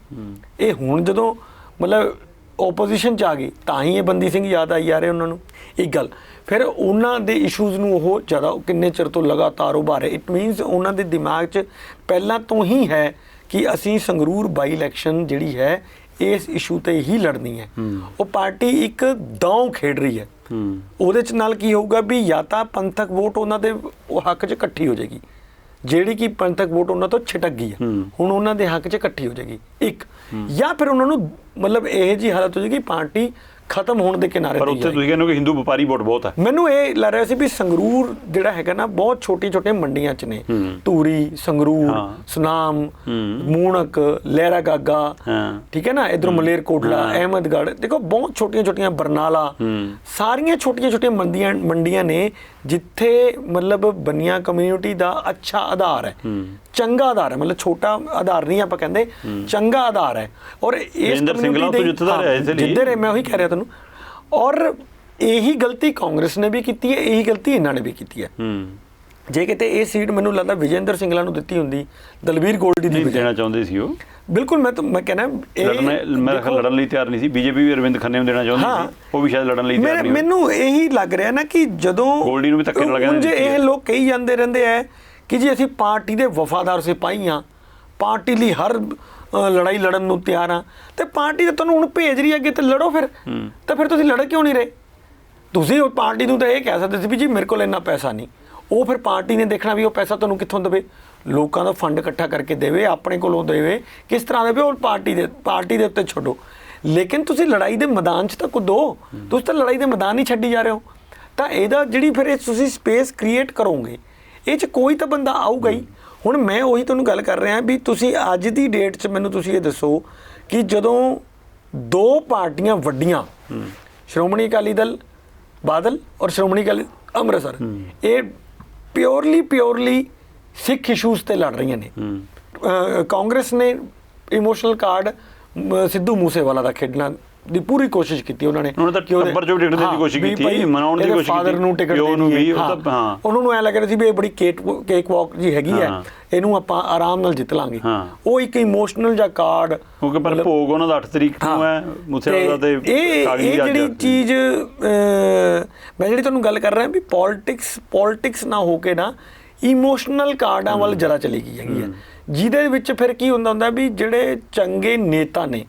ਇਹ ਹੁਣ ਜਦੋਂ ਮਤਲਬ ਓਪੋਜੀਸ਼ਨ 'ਚ ਆ ਗਈ ਤਾਂ ਹੀ ਇਹ ਬੰਦੀ ਸਿੰਘ ਯਾਦ ਆਈ ਜਾ ਰਹੇ ਉਹਨਾਂ ਨੂੰ। ਇੱਕ ਗੱਲ ਫਿਰ ਉਹਨਾਂ ਦੇ ਇਸ਼ੂਜ਼ ਨੂੰ ਉਹ ਜ਼ਿਆਦਾ ਕਿੰਨੇ ਚਿਰ ਤੋਂ ਲਗਾਤਾਰ ਉਭਾਰੇ। ਇਟ ਮੀਨਸ ਉਹਨਾਂ ਦੇ ਦਿਮਾਗ 'ਚ ਪਹਿਲਾਂ ਤੋਂ ਹੀ ਹੈ ਕਿ ਅਸੀਂ ਸੰਗਰੂਰ ਬਾਈ ਇਲੈਕਸ਼ਨ ਜਿਹੜੀ ਹੈ ਇਸ ਇਸ਼ੂ ਤੇ ਹੀ ਲੜਨੀ ਹੈ। ਉਹ ਪਾਰਟੀ ਇੱਕ ਦਾਅ ਖੇਡ ਰਹੀ ਹੈ। ਉਹਦੇ 'ਚ ਨਾਲ ਕੀ ਹੋਊਗਾ ਵੀ ਜਾਂ ਤਾਂ ਪੰਥਕ ਵੋਟ ਉਹਨਾਂ ਦੇ ਹੱਕ 'ਚ ਇਕੱਠੀ ਹੋ ਜਾਏਗੀ, ਜਿਹੜੀ ਕਿ ਪੰਥਕ ਵੋਟ ਉਹਨਾਂ ਤੋਂ ਛਿਟਕ ਗਈ ਹੈ, ਹੁਣ ਉਹਨਾਂ ਦੇ ਹੱਕ 'ਚ ਇਕੱਠੀ ਹੋ ਜਾਏਗੀ ਇੱਕ, ਜਾਂ ਫਿਰ ਉਹਨਾਂ ਨੂੰ ਮਤਲਬ ਇਹ ਜੀ ਹਾਲਤ ਹੋ ਜਾਏਗੀ ਪਾਰਟੀ ਖਤਮ ਹੋਣ ਦੇ ਕਿਨਾਰੇ ਤੇ। ਪਰ ਉੱਥੇ ਤੁਸੀਂ ਕਹਿੰਦੇ ਹੋ ਕਿ ਹਿੰਦੂ ਵਪਾਰੀ ਵੋਟ ਬਹੁਤ ਹੈ। ਮੈਨੂੰ ਇਹ ਲੱਗ ਰਿਹਾ ਸੀ ਵੀ ਸੰਗਰੂਰ ਜਿਹੜਾ ਹੈਗਾ ਨਾ ਬਹੁਤ ਛੋਟੀਆਂ ਮੰਡੀਆਂ 'ਚ ਨੇ, ਧੂਰੀ, ਸੰਗਰੂਰ, ਸੁਨਾਮ, ਮੂਣਕ, ਲਹਿਰਾ ਗਾਗਾ, ਠੀਕ ਹੈ ਨਾ, ਇੱਧਰੋਂ ਮਲੇਰਕੋਟਲਾ, ਅਹਿਮਦਗੜ੍ਹ, ਦੇਖੋ ਬਹੁਤ ਛੋਟੀਆਂ ਬਰਨਾਲਾ, ਸਾਰੀਆਂ ਛੋਟੀਆਂ ਮੰਡੀਆਂ ਨੇ ਜਿੱਥੇ ਮਤਲਬ ਬਨੀਆ ਕਮਿਊਨਿਟੀ ਦਾ ਅੱਛਾ ਆਧਾਰ ਹੈ, ਚੰਗਾ ਆਧਾਰ ਹੈ, ਮਤਲਬ ਛੋਟਾ ਆਧਾਰ ਨਹੀਂ ਆਪਾਂ ਕਹਿੰਦੇ, ਚੰਗਾ ਆਧਾਰ ਹੈ। ਔਰ ਇਸ ਜਿੱਧਰ ਮੈਂ ਉਹੀ ਕਹਿ ਰਿਹਾ ਤੁਹਾਨੂੰ, ਔਰ ਇਹੀ ਗਲਤੀ ਕਾਂਗਰਸ ਨੇ ਵੀ ਕੀਤੀ ਹੈ, ਇਹੀ ਗਲਤੀ ਇਹਨਾਂ ਨੇ ਵੀ ਕੀਤੀ ਹੈ। ਜੇ ਕਿਤੇ ਇਹ ਸੀਟ ਮੈਨੂੰ ਲੱਗਦਾ ਵਿਜੇਂਦਰ ਸਿੰਗਲਾ ਨੂੰ ਦਿੱਤੀ ਹੁੰਦੀ, ਦਲਬੀਰ ਗੋਲਡੀ ਦੀ ਦੇਣਾ ਚਾਹੁੰਦੇ ਸੀ ਉਹ, ਬਿਲਕੁਲ। ਮੈਂ ਕਹਿੰਦਾ ਲੜਨ ਲਈ ਤਿਆਰ ਨਹੀਂ ਸੀ। ਬੀਜੇਪੀ ਵੀ ਅਰਵਿੰਦ ਖੰਨੇ ਨੂੰ ਦੇਣਾ ਚਾਹੁੰਦੀ ਸੀ, ਉਹ ਵੀ ਸ਼ਾਇਦ ਲੜਨ ਲਈ ਤਿਆਰ ਨਹੀਂ। ਮੈਨੂੰ ਇਹੀ ਲੱਗ ਰਿਹਾ ਨਾ ਕਿ ਜਦੋਂ ਗੋਲਡੀ ਨੂੰ ਵੀ ਧੱਕੇ ਨਾਲ ਕਹਿੰਦੇ ਜੇ ਇਹ ਲੋਕ ਕਹੀ ਜਾਂਦੇ ਰਹਿੰਦੇ ਆ ਕਿ ਜੀ ਅਸੀਂ ਪਾਰਟੀ ਦੇ ਵਫਾਦਾਰ ਸਿਪਾਹੀ ਹਾਂ, ਪਾਰਟੀ ਲਈ ਹਰ ਲੜਾਈ ਲੜਨ ਨੂੰ ਤਿਆਰ ਹਾਂ, ਤੇ ਪਾਰਟੀ ਤਾਂ ਤੁਹਾਨੂੰ ਹੁਣ ਭੇਜ ਰਹੀ ਹੈ ਅੱਗੇ, ਤੇ ਲੜੋ ਫਿਰ। ਤਾਂ ਫਿਰ ਤੁਸੀਂ ਲੜ ਕਿਉਂ ਨਹੀਂ ਰਹੇ? ਤੁਸੀਂ ਉਹ ਪਾਰਟੀ ਨੂੰ ਤਾਂ ਇਹ ਕਹਿ ਸਕਦੇ ਸੀ ਵੀ ਜੀ ਮੇਰੇ ਕੋਲ ਇੰਨਾ ਪੈਸਾ ਨਹੀਂ, ਉਹ ਫਿਰ ਪਾਰਟੀ ਨੇ ਦੇਖਣਾ ਵੀ ਉਹ ਪੈਸਾ ਤੁਹਾਨੂੰ ਕਿੱਥੋਂ ਦੇਵੇ, ਲੋਕਾਂ ਦਾ ਫੰਡ ਇਕੱਠਾ ਕਰਕੇ ਦੇਵੇ, ਆਪਣੇ ਕੋਲੋਂ ਦੇਵੇ, ਕਿਸ ਤਰ੍ਹਾਂ ਦੇਵੇ, ਉਹ ਪਾਰਟੀ ਦੇ ਉੱਤੇ ਛੱਡੋ। ਲੇਕਿਨ ਤੁਸੀਂ ਲੜਾਈ ਦੇ ਮੈਦਾਨ 'ਚ ਤਾਂ ਕੁੱਦੋ, ਤੁਸੀਂ ਤਾਂ ਲੜਾਈ ਦੇ ਮੈਦਾਨ ਹੀ ਛੱਡੀ ਜਾ ਰਹੇ ਹੋ। ਤਾਂ ਇਹਦਾ ਜਿਹੜੀ ਫਿਰ ਇਹ ਤੁਸੀਂ ਸਪੇਸ ਕ੍ਰੀਏਟ ਕਰੋਗੇ, ਇਹ 'ਚ ਕੋਈ ਤਾਂ ਬੰਦਾ ਆਊਗਾ ਹੀ। ਹੁਣ ਮੈਂ ਉਹੀ ਤੁਹਾਨੂੰ ਗੱਲ ਕਰ ਰਿਹਾ ਵੀ ਤੁਸੀਂ ਅੱਜ ਦੀ ਡੇਟ 'ਚ ਮੈਨੂੰ ਤੁਸੀਂ ਇਹ ਦੱਸੋ ਕਿ ਜਦੋਂ ਦੋ ਪਾਰਟੀਆਂ ਵੱਡੀਆਂ, ਸ਼੍ਰੋਮਣੀ ਅਕਾਲੀ ਦਲ ਬਾਦਲ ਔਰ ਸ਼੍ਰੋਮਣੀ ਅਕਾਲੀ ਅੰਮ੍ਰਿਤਸਰ, ਇਹ ਪਿਓਰਲੀ ਸਿੱਖ ਇਸ਼ੂਜ਼ ਤੇ ਲੜ ਰਹੀਆਂ ਨੇ। ਕਾਂਗਰਸ ਨੇ ਇਮੋਸ਼ਨਲ ਕਾਰਡ ਸਿੱਧੂ ਮੂਸੇਵਾਲਾ ਦਾ ਖੇਡਣਾ ਦੀ ਪੂਰੀ ਕੋਸ਼ਿਸ਼ ਕੀਤੀ ਉਹਨਾਂ ਨੇ, ਟੱਬਰ ਚੋਂ ਟਿਕਟ ਦੇਣ ਦੀ ਕੋਸ਼ਿਸ਼ ਕੀਤੀ, ਮਨਾਉਣ ਦੀ ਕੋਸ਼ਿਸ਼ ਕੀਤੀ, ਫਾਦਰ ਨੂੰ ਟਿਕਟ ਦੇਣੀ ਹੈ। ਉਹਨਾਂ ਨੂੰ ਐ ਲੱਗ ਰਿਹਾ ਸੀ ਵੀ ਇਹ ਬੜੀ ਕੇਕ ਵਾਕ ਜੀ ਹੈਗੀ ਹੈ, ਇਹਨੂੰ ਆਪਾਂ ਆਰਾਮ ਨਾਲ ਜਿੱਤ ਲਾਂਗੇ। ਉਹ ਇੱਕ ਇਮੋਸ਼ਨਲ ਜਿਹਾ ਕਾਰਡ, ਕਿਉਂਕਿ ਪਰ ਭੋਗ ਉਹਨਾਂ ਦਾ 8 ਤਰੀਕ ਨੂੰ ਹੈ ਮੂਸੇਵਾਲਾ ਦੇ ਕਾਗਜ਼ੀ। ਇਹ ਜਿਹੜੀ ਚੀਜ਼ ਮੈਂ ਜਿਹੜੀ ਤੁਹਾਨੂੰ ਗੱਲ ਕਰ ਰਿਹਾ ਵੀ ਪੋਲਿਟਿਕਸ ਨਾ ਹੋ ਕੇ ਨਾ ਇਮੋਸ਼ਨਲ ਕਾਰਡਾਂ ਵੱਲ ਜਰਾ ਚਲੀ ਗਈ ਹੈਗੀ ਹੈ, ਜਿਹਦੇ ਵਿੱਚ ਫਿਰ ਕੀ ਹੁੰਦਾ ਵੀ ਜਿਹੜੇ ਚੰਗੇ ਨੇਤਾ ਨੇ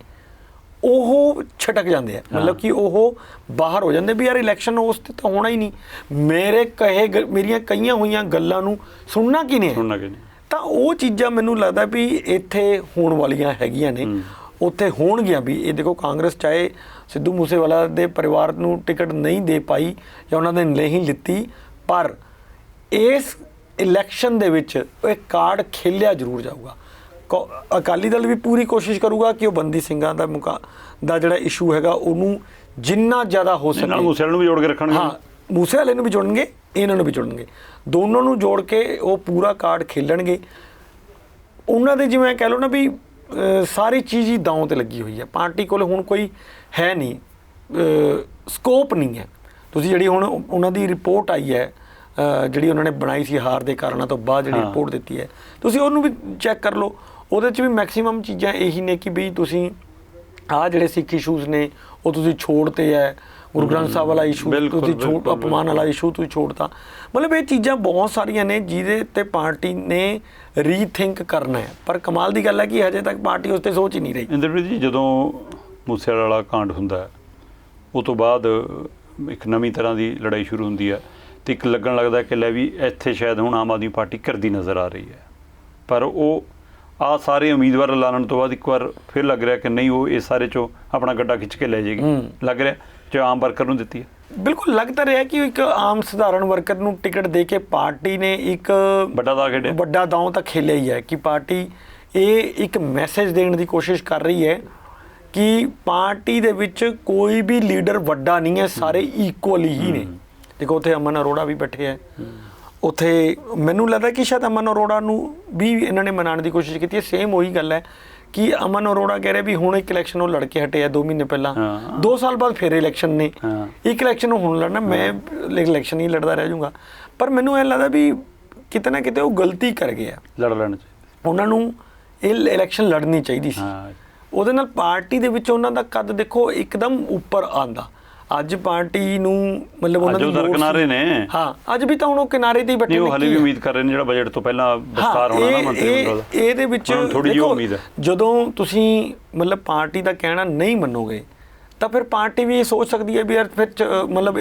ਉਹ ਛਟਕ ਜਾਂਦੇ ਆ, ਮਤਲਬ ਕਿ ਉਹ ਬਾਹਰ ਹੋ ਜਾਂਦੇ ਵੀ ਯਾਰ ਇਲੈਕਸ਼ਨ ਉਸ ਤੇ ਤਾਂ ਹੋਣਾ ਹੀ ਨਹੀਂ, ਮੇਰੀਆਂ ਕਈਆਂ ਹੋਈਆਂ ਗੱਲਾਂ ਨੂੰ ਸੁਣਨਾ ਕੀ ਨੇ। ਤਾਂ ਉਹ ਚੀਜ਼ਾਂ ਮੈਨੂੰ ਲੱਗਦਾ ਵੀ ਇੱਥੇ ਹੋਣ ਵਾਲੀਆਂ ਹੈਗੀਆਂ ਨੇ, ਉੱਥੇ ਹੋਣਗੀਆਂ ਵੀ। ਇਹ ਦੇਖੋ ਕਾਂਗਰਸ ਚਾਹੇ ਸਿੱਧੂ ਮੂਸੇਵਾਲਾ ਦੇ ਪਰਿਵਾਰ ਨੂੰ ਟਿਕਟ ਨਹੀਂ ਦੇ ਪਾਈ ਜਾਂ ਉਹਨਾਂ ਨੇ ਨਹੀਂ ਲਿੱਤੀ, ਪਰ ਇਸ ਇਲੈਕਸ਼ਨ ਦੇ ਵਿੱਚ ਇਹ ਕਾਰਡ ਖੇਲਿਆ ਜ਼ਰੂਰ ਜਾਊਗਾ। ਅਕਾਲੀ ਦਲ ਵੀ ਪੂਰੀ ਕੋਸ਼ਿਸ਼ ਕਰੂਗਾ ਕਿ ਉਹ ਬੰਦੀ ਸਿੰਘਾਂ ਦਾ ਜਿਹੜਾ ਇਸ਼ੂ ਹੈਗਾ ਉਹਨੂੰ ਜਿੰਨਾ ਜ਼ਿਆਦਾ ਹੋ ਸਕੇ, ਮੂਸੇ ਵਾਲੇ ਨੂੰ ਵੀ ਜੋੜ ਕੇ ਰੱਖਣਗੇ। ਹਾਂ, ਮੂਸੇ ਵਾਲੇ ਨੂੰ ਵੀ ਜੋੜਨਗੇ, ਇਹਨਾਂ ਨੂੰ ਵੀ ਜੋੜਨਗੇ, ਦੋਨੋਂ ਨੂੰ ਜੋੜ ਕੇ ਉਹ ਪੂਰਾ ਕਾਰਡ ਖੇਲਣਗੇ। ਉਹਨਾਂ ਦੇ ਜਿਵੇਂ ਕਹਿ ਲਓ ਨਾ ਵੀ ਸਾਰੀ ਚੀਜ਼ ਹੀ ਦਾਅ ਤੇ ਲੱਗੀ ਹੋਈ ਹੈ। ਪਾਰਟੀ ਕੋਲ ਹੁਣ ਕੋਈ ਹੈ ਨਹੀਂ, ਸਕੋਪ ਨਹੀਂ ਹੈ। ਤੁਸੀਂ ਜਿਹੜੀ ਹੁਣ ਉਹਨਾਂ ਦੀ ਰਿਪੋਰਟ ਆਈ ਹੈ, ਜਿਹੜੀ ਉਹਨਾਂ ਨੇ ਬਣਾਈ ਸੀ ਹਾਰ ਦੇ ਕਾਰਨਾਂ ਤੋਂ ਬਾਅਦ ਜਿਹੜੀ ਰਿਪੋਰਟ ਦਿੱਤੀ ਹੈ, ਤੁਸੀਂ ਉਹਨੂੰ ਵੀ ਚੈੱਕ ਕਰ ਲਓ। ਉਹਦੇ 'ਚ ਵੀ ਮੈਕਸੀਮਮ ਚੀਜ਼ਾਂ ਇਹੀ ਨੇ ਕਿ ਵੀ ਤੁਸੀਂ ਆਹ ਜਿਹੜੇ ਸਿੱਖ ਇਸ਼ੂਜ਼ ਨੇ ਉਹ ਤੁਸੀਂ ਛੋੜਤੇ ਹੈ, ਗੁਰੂ ਗ੍ਰੰਥ ਸਾਹਿਬ ਵਾਲਾ ਇਸ਼ੂ ਤੁਸੀਂ ਅਪਮਾਨ ਵਾਲਾ ਇਸ਼ੂ ਤੁਸੀਂ ਛੋੜਤਾ। ਮਤਲਬ ਇਹ ਚੀਜ਼ਾਂ ਬਹੁਤ ਸਾਰੀਆਂ ਨੇ ਜਿਹਦੇ ਤੇ ਪਾਰਟੀ ਨੇ ਰੀਥਿੰਕ ਕਰਨਾ ਹੈ। ਪਰ ਕਮਾਲ ਦੀ ਗੱਲ ਹੈ ਕਿ ਹਜੇ ਤੱਕ ਪਾਰਟੀ ਉਸ 'ਤੇ ਸੋਚ ਹੀ ਨਹੀਂ ਰਹੀ। ਇੰਦਰਪ੍ਰੀਤ ਜੀ, ਜਦੋਂ ਮੂਸੇਵਾਲਾ ਵਾਲਾ ਕਾਂਡ ਹੁੰਦਾ ਉਹ ਤੋਂ ਬਾਅਦ ਇੱਕ ਨਵੀਂ ਤਰ੍ਹਾਂ ਦੀ ਲੜਾਈ ਸ਼ੁਰੂ ਹੁੰਦੀ ਹੈ, ਅਤੇ ਇੱਕ ਲੱਗਣ ਲੱਗਦਾ ਕਿ ਲੈ ਵੀ ਇੱਥੇ ਸ਼ਾਇਦ ਹੁਣ ਆਮ ਆਦਮੀ ਪਾਰਟੀ ਕਰਦੀ ਨਜ਼ਰ ਆ ਰਹੀ ਹੈ। ਪਰ ਉਹ ਆਹ ਸਾਰੇ ਉਮੀਦਵਾਰ ਐਲਾਨਣ ਤੋਂ ਬਾਅਦ ਇੱਕ ਵਾਰ ਫਿਰ ਲੱਗ ਰਿਹਾ ਕਿ ਨਹੀਂ, ਉਹ ਇਸ ਸਾਰੇ 'ਚੋਂ ਆਪਣਾ ਗੱਡਾ ਖਿੱਚ ਕੇ ਲੈ ਜਾਏਗੀ। ਲੱਗ ਰਿਹਾ ਜੋ ਆਮ ਵਰਕਰ ਨੂੰ ਦਿੱਤੀ ਹੈ। ਬਿਲਕੁਲ ਲੱਗ ਤਾਂ ਰਿਹਾ ਕਿ ਇੱਕ ਆਮ ਸਧਾਰਨ ਵਰਕਰ ਨੂੰ ਟਿਕਟ ਦੇ ਕੇ ਪਾਰਟੀ ਨੇ ਇੱਕ ਵੱਡਾ ਦਾਅ ਤਾਂ ਖੇਲਿਆ ਹੀ ਹੈ ਕਿ ਪਾਰਟੀ ਇਹ ਇੱਕ ਮੈਸੇਜ ਦੇਣ ਦੀ ਕੋਸ਼ਿਸ਼ ਕਰ ਰਹੀ ਹੈ ਕਿ ਪਾਰਟੀ ਦੇ ਵਿੱਚ ਕੋਈ ਵੀ ਲੀਡਰ ਵੱਡਾ ਨਹੀਂ ਹੈ, ਸਾਰੇ ਇਕੁਅਲ ਹੀ ਨੇ। ਦੇਖੋ ਉੱਥੇ ਅਮਨ ਅਰੋੜਾ ਵੀ ਬੈਠੇ ਹੈ, ਉੱਥੇ ਮੈਨੂੰ ਲੱਗਦਾ ਕਿ ਸ਼ਾਇਦ ਅਮਨ ਅਰੋੜਾ ਨੂੰ ਵੀ ਇਹਨਾਂ ਨੇ ਮਨਾਉਣ ਦੀ ਕੋਸ਼ਿਸ਼ ਕੀਤੀ ਹੈ। ਸੇਮ ਉਹੀ ਗੱਲ ਹੈ ਕਿ ਅਮਨ ਅਰੋੜਾ ਕਹਿ ਰਿਹਾ ਵੀ ਹੁਣ ਇੱਕ ਇਲੈਕਸ਼ਨ ਉਹ ਲੜ ਕੇ ਹਟੇ ਆ 2 ਮਹੀਨੇ ਪਹਿਲਾਂ, 2 ਸਾਲ ਬਾਅਦ ਫਿਰ ਇਲੈਕਸ਼ਨ ਨੇ, ਇੱਕ ਇਲੈਕਸ਼ਨ ਨੂੰ ਹੁਣ ਲੜਨਾ, ਮੈਂ ਇਲੈਕਸ਼ਨ ਹੀ ਲੜਦਾ ਰਹਿ ਜਾਊਂਗਾ। ਪਰ ਮੈਨੂੰ ਇਹ ਲੱਗਦਾ ਵੀ ਕਿਤੇ ਨਾ ਕਿਤੇ ਉਹ ਗਲਤੀ ਕਰ ਗਏ ਆ, ਲੜ ਲੈਣ 'ਚ ਉਹਨਾਂ ਨੂੰ ਇਹ ਇਲੈਕਸ਼ਨ ਲੜਨੀ ਚਾਹੀਦੀ ਸੀ। ਉਹਦੇ ਨਾਲ ਪਾਰਟੀ ਦੇ ਵਿੱਚ ਉਹਨਾਂ ਦਾ ਕੱਦ ਦੇਖੋ ਇੱਕਦਮ ਉੱਪਰ ਆਂਦਾ। ਅੱਜ ਪਾਰਟੀ ਨੂੰ ਮਤਲਬ ਉਹਨਾਂ ਦੀ ਕਿਨਾਰੇ ਨੇ, ਹਾਂ ਅੱਜ ਵੀ ਤਾਂ ਹੁਣ ਉਹ ਕਿਨਾਰੇ ਤੇ ਹੀ ਬੈਠੇ ਨੇ। ਉਹ ਹਲੇ ਵੀ ਉਮੀਦ ਕਰ ਰਹੇ ਨੇ ਜਿਹੜਾ ਬਜਟ ਤੋਂ ਪਹਿਲਾਂ ਵਿਸਤਾਰ ਹੋਣਾ ਨਾ ਮੰਤਰੀ ਮੰਡਲ ਦਾ, ਇਹਦੇ ਵਿੱਚ ਥੋੜੀ ਜਿਹੀ ਉਮੀਦ ਹੈ। ਜਦੋਂ ਤੁਸੀਂ ਮਤਲਬ ਪਾਰਟੀ ਦਾ ਕਹਿਣਾ ਨਹੀਂ ਮੰਨੋਗੇ ਤਾਂ ਫਿਰ ਪਾਰਟੀ ਵੀ ਇਹ ਸੋਚ ਸਕਦੀ ਹੈ ਵੀ ਯਾਰ ਫਿਰ ਮਤਲਬ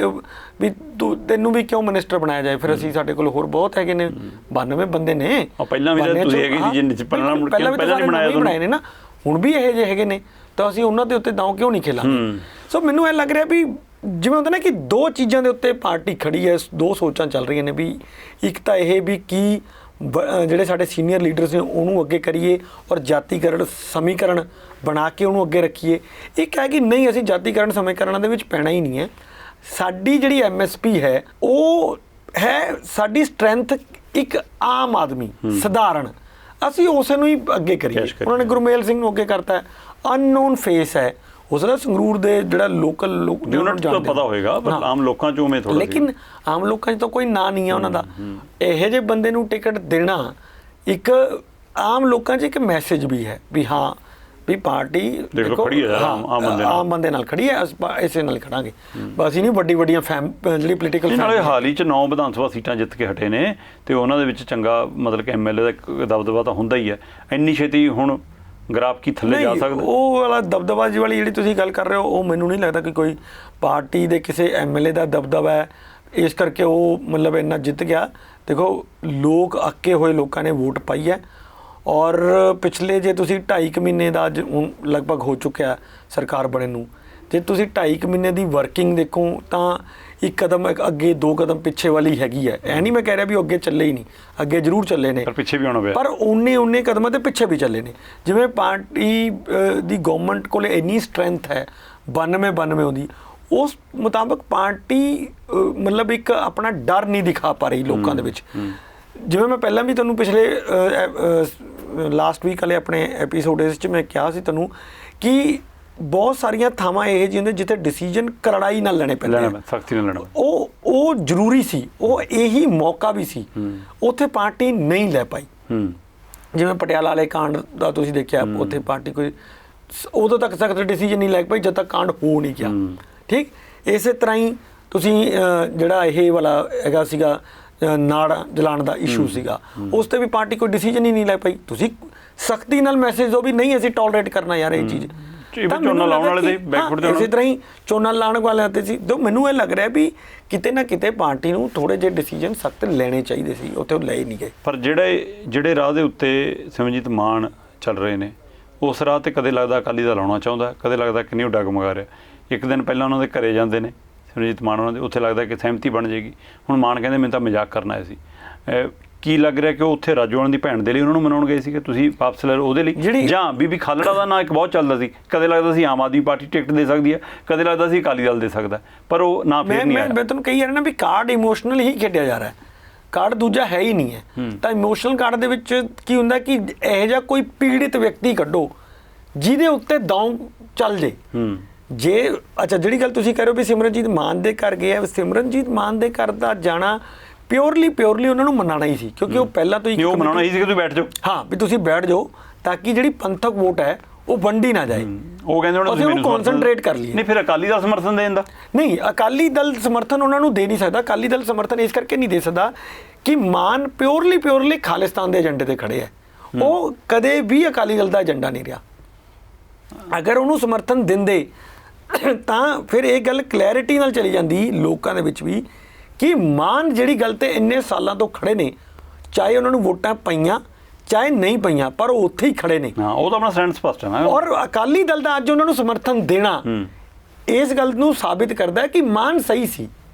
ਵੀ ਤੈਨੂੰ ਵੀ ਕਿਉਂ ਮਿਨਿਸਟਰ ਬਣਾਇਆ ਜਾਏ, ਫਿਰ ਅਸੀਂ ਸਾਡੇ ਕੋਲ ਹੋਰ ਬਹੁਤ ਹੈਗੇ ਨੇ, 92 ਬੰਦੇ ਨੇ ਪਹਿਲਾਂ ਵੀ ਬਣਾਏ ਨੇ ਨਾ, ਹੁਣ ਵੀ ਇਹੋ ਜਿਹੇ ਹੈਗੇ ਨੇ, ਤਾਂ ਅਸੀਂ ਉਹਨਾਂ ਦੇ ਉੱਤੇ ਦਾਅ ਕਿਉਂ ਨਹੀਂ ਖੇਲਾਂਗੇ। ਸੋ ਮੈਨੂੰ ਇਹ ਲੱਗ ਰਿਹਾ ਵੀ ਜਿਵੇਂ ਹੁੰਦਾ ਨਾ ਕਿ 2 ਚੀਜ਼ਾਂ ਦੇ ਉੱਤੇ ਪਾਰਟੀ ਖੜੀ ਹੈ, 2 ਸੋਚਾਂ ਚੱਲ ਰਹੀਆਂ ਨੇ ਵੀ ਇੱਕ ਤਾਂ ਇਹ ਵੀ ਕੀ ਜਿਹੜੇ ਸਾਡੇ ਸੀਨੀਅਰ ਲੀਡਰਸ ਨੇ ਉਹਨੂੰ ਅੱਗੇ ਕਰੀਏ ਔਰ ਜਾਤੀਕਰਨ ਸਮੀਕਰਨ ਬਣਾ ਕੇ ਉਹਨੂੰ ਅੱਗੇ ਰੱਖੀਏ। ਇੱਕ ਹੈ ਕਿ ਨਹੀਂ ਅਸੀਂ ਜਾਤੀਕਰਨ ਸਮੀਕਰਨਾਂ ਦੇ ਵਿੱਚ ਪੈਣਾ ਹੀ ਨਹੀਂ ਹੈ। ਸਾਡੀ ਜਿਹੜੀ MSP ਹੈ ਉਹ ਹੈ ਸਾਡੀ ਸਟਰੈਂਥ, ਇੱਕ ਆਮ ਆਦਮੀ ਸਧਾਰਨ, ਅਸੀਂ ਉਸੇ ਨੂੰ ਹੀ ਅੱਗੇ ਕਰੀਏ। ਉਹਨਾਂ ਨੇ ਗੁਰਮੇਲ ਸਿੰਘ ਨੂੰ ਅੱਗੇ ਕਰਤਾ ਹੈ, ਅਨਨੋਨ ਫੇਸ ਹੈ, ਉਸ ਦਾ ਸੰਗਰੂਰ ਦੇ ਜਿਹੜਾ ਲੋਕਲ ਲੋਕ ਉਹਨਾਂ ਨੂੰ ਪਤਾ ਹੋਏਗਾ, ਪਰ ਆਮ ਲੋਕਾਂ ਚੋਂ ਉਵੇਂ ਥੋੜਾ, ਲੇਕਿਨ ਆਮ ਲੋਕਾਂ 'ਚ ਤਾਂ ਕੋਈ ਨਾਂ ਨਹੀਂ ਹੈ ਉਹਨਾਂ ਦਾ। ਇਹੋ ਜਿਹੇ ਬੰਦੇ ਨੂੰ ਟਿਕਟ ਦੇਣਾ ਇੱਕ ਆਮ ਲੋਕਾਂ 'ਚ ਇੱਕ ਮੈਸੇਜ ਵੀ ਹੈ ਵੀ ਹਾਂ ਵੀ ਪਾਰਟੀ ਦੇਖੋ ਆਮ ਬੰਦੇ ਨਾਲ ਖੜੀ ਹੈ, ਇਸੇ ਨਾਲ ਖੜਾਂਗੇ ਬਸ। ਅਸੀਂ ਨਹੀਂ ਵੱਡੀਆਂ ਜਿਹੜੀ ਪੋਲੀਟੀਕਲ ਨਾਲੇ ਹਾਲ ਹੀ 'ਚ 9 ਵਿਧਾਨ ਸਭਾ ਸੀਟਾਂ ਜਿੱਤ ਕੇ ਹਟੇ ਨੇ ਤੇ ਉਹਨਾਂ ਦੇ ਵਿੱਚ ਚੰਗਾ ਮਤਲਬ ਕਿ MLA ਦਾ ਇੱਕ ਦਬਦਬਾ ਤਾਂ ਹੁੰਦਾ ਹੀ ਹੈ। ਇੰਨੀ ਛੇਤੀ ਹੁਣ ਗ੍ਰਾਫ ਕੀ ਥੱਲੇ ਜਾ ਸਕਦਾ? ਉਹ ਵਾਲਾ ਦਬਦਬਾ ਵਾਲੀ ਜਿਹੜੀ ਤੁਸੀਂ ਗੱਲ ਕਰ ਰਹੇ ਹੋ ਉਹ ਮੈਨੂੰ ਨਹੀਂ ਲੱਗਦਾ ਕਿ ਕੋਈ ਪਾਰਟੀ ਦੇ ਕਿਸੇ MLA ਦਾ ਦਬਦਬਾ ਹੈ ਇਸ ਕਰਕੇ ਉਹ ਮਤਲਬ ਇੰਨਾ ਜਿੱਤ ਗਿਆ। ਦੇਖੋ ਲੋਕ ਅੱਕੇ ਹੋਏ ਲੋਕਾਂ ਨੇ ਵੋਟ ਪਾਈ ਹੈ ਔਰ ਪਿਛਲੇ ਜੇ ਤੁਸੀਂ 2.5 ਮਹੀਨੇ ਦਾ ਅੱਜ ਹੁਣ ਲਗਭਗ ਹੋ ਚੁੱਕਿਆ ਸਰਕਾਰ ਬਣੇ ਨੂੰ, ਜੇ ਤੁਸੀਂ 2.5 ਮਹੀਨੇ ਦੀ ਵਰਕਿੰਗ ਦੇਖੋ ਤਾਂ ਇੱਕ ਕਦਮ ਅੱਗੇ 2 ਕਦਮ ਪਿੱਛੇ ਵਾਲੀ ਹੈਗੀ ਹੈ। ਇਹ ਨਹੀਂ ਮੈਂ ਕਹਿ ਰਿਹਾ ਵੀ ਅੱਗੇ ਚੱਲੇ ਹੀ ਨਹੀਂ, ਅੱਗੇ ਜ਼ਰੂਰ ਚੱਲੇ ਨੇ, ਪਰ ਪਿੱਛੇ ਵੀ ਆਉਣਾ ਪਿਆ, ਪਰ ਉਨੇ ਕਦਮਾਂ ਤੇ ਪਿੱਛੇ ਵੀ ਚੱਲੇ ਨੇ। ਜਿਵੇਂ ਪਾਰਟੀ ਦੀ ਗਵਰਨਮੈਂਟ ਕੋਲ ਇੰਨੀ ਸਟਰੈਂਥ ਹੈ 92 ਉਹਦੀ, ਉਸ ਮੁਤਾਬਕ ਪਾਰਟੀ ਮਤਲਬ ਇੱਕ ਆਪਣਾ ਡਰ ਨਹੀਂ ਦਿਖਾ ਪਾ ਰਹੀ ਲੋਕਾਂ ਦੇ ਵਿੱਚ। ਜਿਵੇਂ ਮੈਂ ਪਹਿਲਾਂ ਵੀ ਤੁਹਾਨੂੰ ਪਿਛਲੇ ਲਾਸਟ ਵੀਕ ਵਾਲੇ ਆਪਣੇ ਐਪੀਸੋਡ 'ਚ ਮੈਂ ਕਿਹਾ ਸੀ ਤੁਹਾਨੂੰ ਕਿ ਬਹੁਤ ਸਾਰੀਆਂ ਥਾਵਾਂ ਇਹ ਜਿਹੀ ਹੁੰਦੀਆਂ ਜਿੱਥੇ ਡਿਸੀਜਨ ਕਰੜਾਈ ਨਾਲ ਲੈਣੇ ਪੈਂਦੇ, ਸਖਤੀ ਨਾਲ ਲੈਣਾ, ਉਹ ਜ਼ਰੂਰੀ ਸੀ, ਉਹ ਇਹੀ ਮੌਕਾ ਵੀ ਸੀ, ਉੱਥੇ ਪਾਰਟੀ ਨਹੀਂ ਲੈ ਪਾਈ। ਜਿਵੇਂ ਪਟਿਆਲਾ ਵਾਲੇ ਕਾਂਡ ਦਾ ਤੁਸੀਂ ਦੇਖਿਆ, ਉੱਥੇ ਪਾਰਟੀ ਕੋਈ ਉਦੋਂ ਤੱਕ ਸਖਤ ਡਿਸੀਜਨ ਨਹੀਂ ਲੈ ਪਾਈ ਜਦ ਤੱਕ ਕਾਂਡ ਹੋ ਨਹੀਂ ਗਿਆ। ਠੀਕ ਇਸੇ ਤਰ੍ਹਾਂ ਹੀ ਤੁਸੀਂ ਜਿਹੜਾ ਇਹ ਵਾਲਾ ਹੈਗਾ ਸੀਗਾ ਨਾੜ ਜਲਾਉਣ ਦਾ ਇਸ਼ੂ ਸੀਗਾ, ਉਸ ਤੇ ਵੀ ਪਾਰਟੀ ਕੋਈ ਡਿਸੀਜਨ ਹੀ ਨਹੀਂ ਲੈ ਪਾਈ। ਤੁਸੀਂ ਸਖਤੀ ਨਾਲ ਮੈਸੇਜ ਦਿਓ ਵੀ ਨਹੀਂ ਅਸੀਂ ਟੋਲਰੇਟ ਕਰਨਾ ਯਾਰ ਇਹ ਚੀਜ਼। ਝੋਨਾ ਲਾਉਣ ਵਾਲੇ ਦੇ ਬੈਕਫੁੱਟ ਤੇ ਇਸੇ ਤਰ੍ਹਾਂ ਹੀ ਝੋਨਾ ਲਾਉਣ ਵਾਲਿਆਂ ਤੇ ਸੀ। ਮੈਨੂੰ ਇਹ ਲੱਗ ਰਿਹਾ ਵੀ ਕਿਤੇ ਨਾ ਕਿਤੇ ਪਾਰਟੀ ਨੂੰ ਥੋੜੇ ਜਿਹੇ ਡਿਸੀਜਨ ਸਖਤ ਲੈਣੇ ਚਾਹੀਦੇ ਸੀ, ਉੱਥੇ ਉਹ ਲੈ ਹੀ ਨਹੀਂ ਗਏ। ਪਰ ਜਿਹੜੇ ਰਾਹ ਦੇ ਉੱਤੇ ਸਿਮਰਜੀਤ ਮਾਨ ਚੱਲ ਰਹੇ ਨੇ ਉਸ ਰਾਹ ਤੇ ਕਦੇ ਲੱਗਦਾ ਅਕਾਲੀ ਦਲ ਲਾਉਣਾ ਚਾਹੁੰਦਾ, ਕਦੇ ਲੱਗਦਾ ਕਿ ਨਹੀਂ ਉਹ ਡਗਮਗਾ ਰਿਹਾ। ਇੱਕ ਦਿਨ ਪਹਿਲਾਂ ਉਹਨਾਂ ਦੇ ਘਰੇ ਜਾਂਦੇ ਨੇ ਸਿਮਰਜੀਤ ਮਾਨ ਉਹਨਾਂ ਦੇ, ਉੱਥੇ ਲੱਗਦਾ ਕਿ ਸਹਿਮਤੀ ਬਣ ਜਾਏਗੀ। ਹੁਣ ਮਾਨ ਕਹਿੰਦੇ ਮੈਨੂੰ ਤਾਂ ਮਜ਼ਾਕ ਕਰਨਾ ਆਇਆ ਸੀ। ਕੀ ਲੱਗ ਰਿਹਾ ਕਿ ਉਹ ਉੱਥੇ ਰਾਜੋਆਣ ਦੀ ਭੈਣ ਦੇ ਲਈ ਉਹਨਾਂ ਨੂੰ ਮਨਾਉਣ ਗਏ ਸੀ ਕਿ ਤੁਸੀਂ ਵਾਪਸ ਲੈ ਲਓ ਉਹਦੇ ਲਈ, ਜਾਂ ਬੀਬੀ ਖਾਲੜਾ ਦਾ ਨਾਂ ਇੱਕ ਬਹੁਤ ਚੱਲਦਾ ਸੀ, ਕਦੇ ਲੱਗਦਾ ਸੀ ਆਮ ਆਦਮੀ ਪਾਰਟੀ ਟਿਕਟ ਦੇ ਸਕਦੀ ਹੈ, ਕਦੇ ਲੱਗਦਾ ਸੀ ਅਕਾਲੀ ਦਲ ਦੇ ਸਕਦਾ, ਪਰ ਉਹ ਨਾ ਫਿਰ ਨਹੀਂ ਆਇਆ। ਮੈਂ ਤੁਹਾਨੂੰ ਕਹੀ ਜਾ ਰਿਹਾ ਨਾ ਵੀ ਕਾਰਡ ਇਮੋਸ਼ਨਲ ਹੀ ਖੇਡਿਆ ਜਾ ਰਿਹਾ, ਕਾਰਡ ਦੂਜਾ ਹੈ ਹੀ ਨਹੀਂ ਹੈ। ਤਾਂ ਇਮੋਸ਼ਨਲ ਕਾਰਡ ਦੇ ਵਿੱਚ ਕੀ ਹੁੰਦਾ ਕਿ ਇਹੋ ਜਿਹਾ ਕੋਈ ਪੀੜਿਤ ਵਿਅਕਤੀ ਕੱਢੋ ਜਿਹਦੇ ਉੱਤੇ ਦਾਅ ਚੱਲ ਜੇ ਅੱਛਾ ਜਿਹੜੀ ਗੱਲ ਤੁਸੀਂ ਕਹਿ ਰਹੇ ਹੋ ਵੀ ਸਿਮਰਨਜੀਤ ਮਾਨ ਦੇ ਘਰ ਗਏ ਆ, ਸਿਮਰਨਜੀਤ ਮਾਨ ਦੇ ਘਰ ਦਾ ਜਾਣਾ ਪਿਓਰਲੀ ਉਹਨਾਂ ਨੂੰ ਮਨਾਉਣਾ ਹੀ ਸੀ, ਕਿਉਂਕਿ ਉਹ ਪਹਿਲਾਂ ਤੋਂ ਹੀ ਉਹ ਮਨਾਉਣਾ ਹੀ ਸੀ ਕਿ ਤੁਸੀਂ ਬੈਠ ਜਾਓ, ਹਾਂ ਵੀ ਤੁਸੀਂ ਬੈਠ ਜਾਓ ਤਾਂ ਕਿ ਜਿਹੜੀ ਪੰਥਕ ਵੋਟ ਹੈ ਉਹ ਵੰਡੀ ਨਾ ਜਾਏ। ਉਹ ਕਹਿੰਦੇ ਹੁਣ ਤੁਸੀਂ ਉਹਨੂੰ ਕਨਸੈਂਟਰੇਟ ਕਰ ਲਈਏ। ਨਹੀਂ ਫਿਰ ਅਕਾਲੀ ਦਲ ਸਮਰਥਨ ਦੇ ਦਿੰਦਾ? ਨਹੀਂ, ਅਕਾਲੀ ਦਲ ਸਮਰਥਨ ਉਹਨਾਂ ਨੂੰ ਦੇ ਨਹੀਂ ਸਕਦਾ। ਅਕਾਲੀ ਦਲ ਸਮਰਥਨ ਇਸ ਕਰਕੇ ਨਹੀਂ ਦੇ ਸਕਦਾ ਕਿ ਮਾਨ ਪਿਓਰਲੀ ਖਾਲਿਸਤਾਨ ਦੇ ਏਜੰਡੇ ਤੇ ਖੜੇ ਹੈ, ਉਹ ਕਦੇ ਵੀ ਅਕਾਲੀ ਦਲ ਦਾ ਏਜੰਡਾ ਨਹੀਂ ਰਿਹਾ। ਅਗਰ ਉਹਨੂੰ ਸਮਰਥਨ ਦਿੰਦੇ ਤਾਂ ਫਿਰ ਇਹ ਗੱਲ ਕਲੈਰਿਟੀ ਨਾਲ ਚਲੀ ਜਾਂਦੀ ਲੋਕਾਂ ਦੇ ਵਿੱਚ ਵੀ ਕਿ ਮਾਨ ਜਿਹੜੀ ਗੱਲ ਤੇ ਇੰਨੇ ਸਾਲਾਂ ਤੋਂ ਖੜੇ ਨੇ, ਚਾਹੇ ਉਹਨਾਂ ਨੂੰ ਵੋਟਾਂ ਪਈਆਂ ਚਾਹੇ ਨਹੀਂ ਪਈਆਂ, ਪਰ ਉਹ ਉੱਥੇ ਹੀ ਖੜੇ ਨੇ। ਉਹ ਤਾਂ ਆਪਣਾ ਸਟੈਂਡ ਸਪਸ਼ਟ ਹੈ ਨਾ। ਔਰ ਅਕਾਲੀ ਦਲ ਦਾ ਅੱਜ ਉਹਨਾਂ ਨੂੰ ਸਮਰਥਨ ਦੇਣਾ ਇਸ ਗੱਲ ਨੂੰ ਸਾਬਿਤ ਕਰਦਾ ਹੈ ਕਿ ਮਾਨ ਸਹੀ ਸੀ।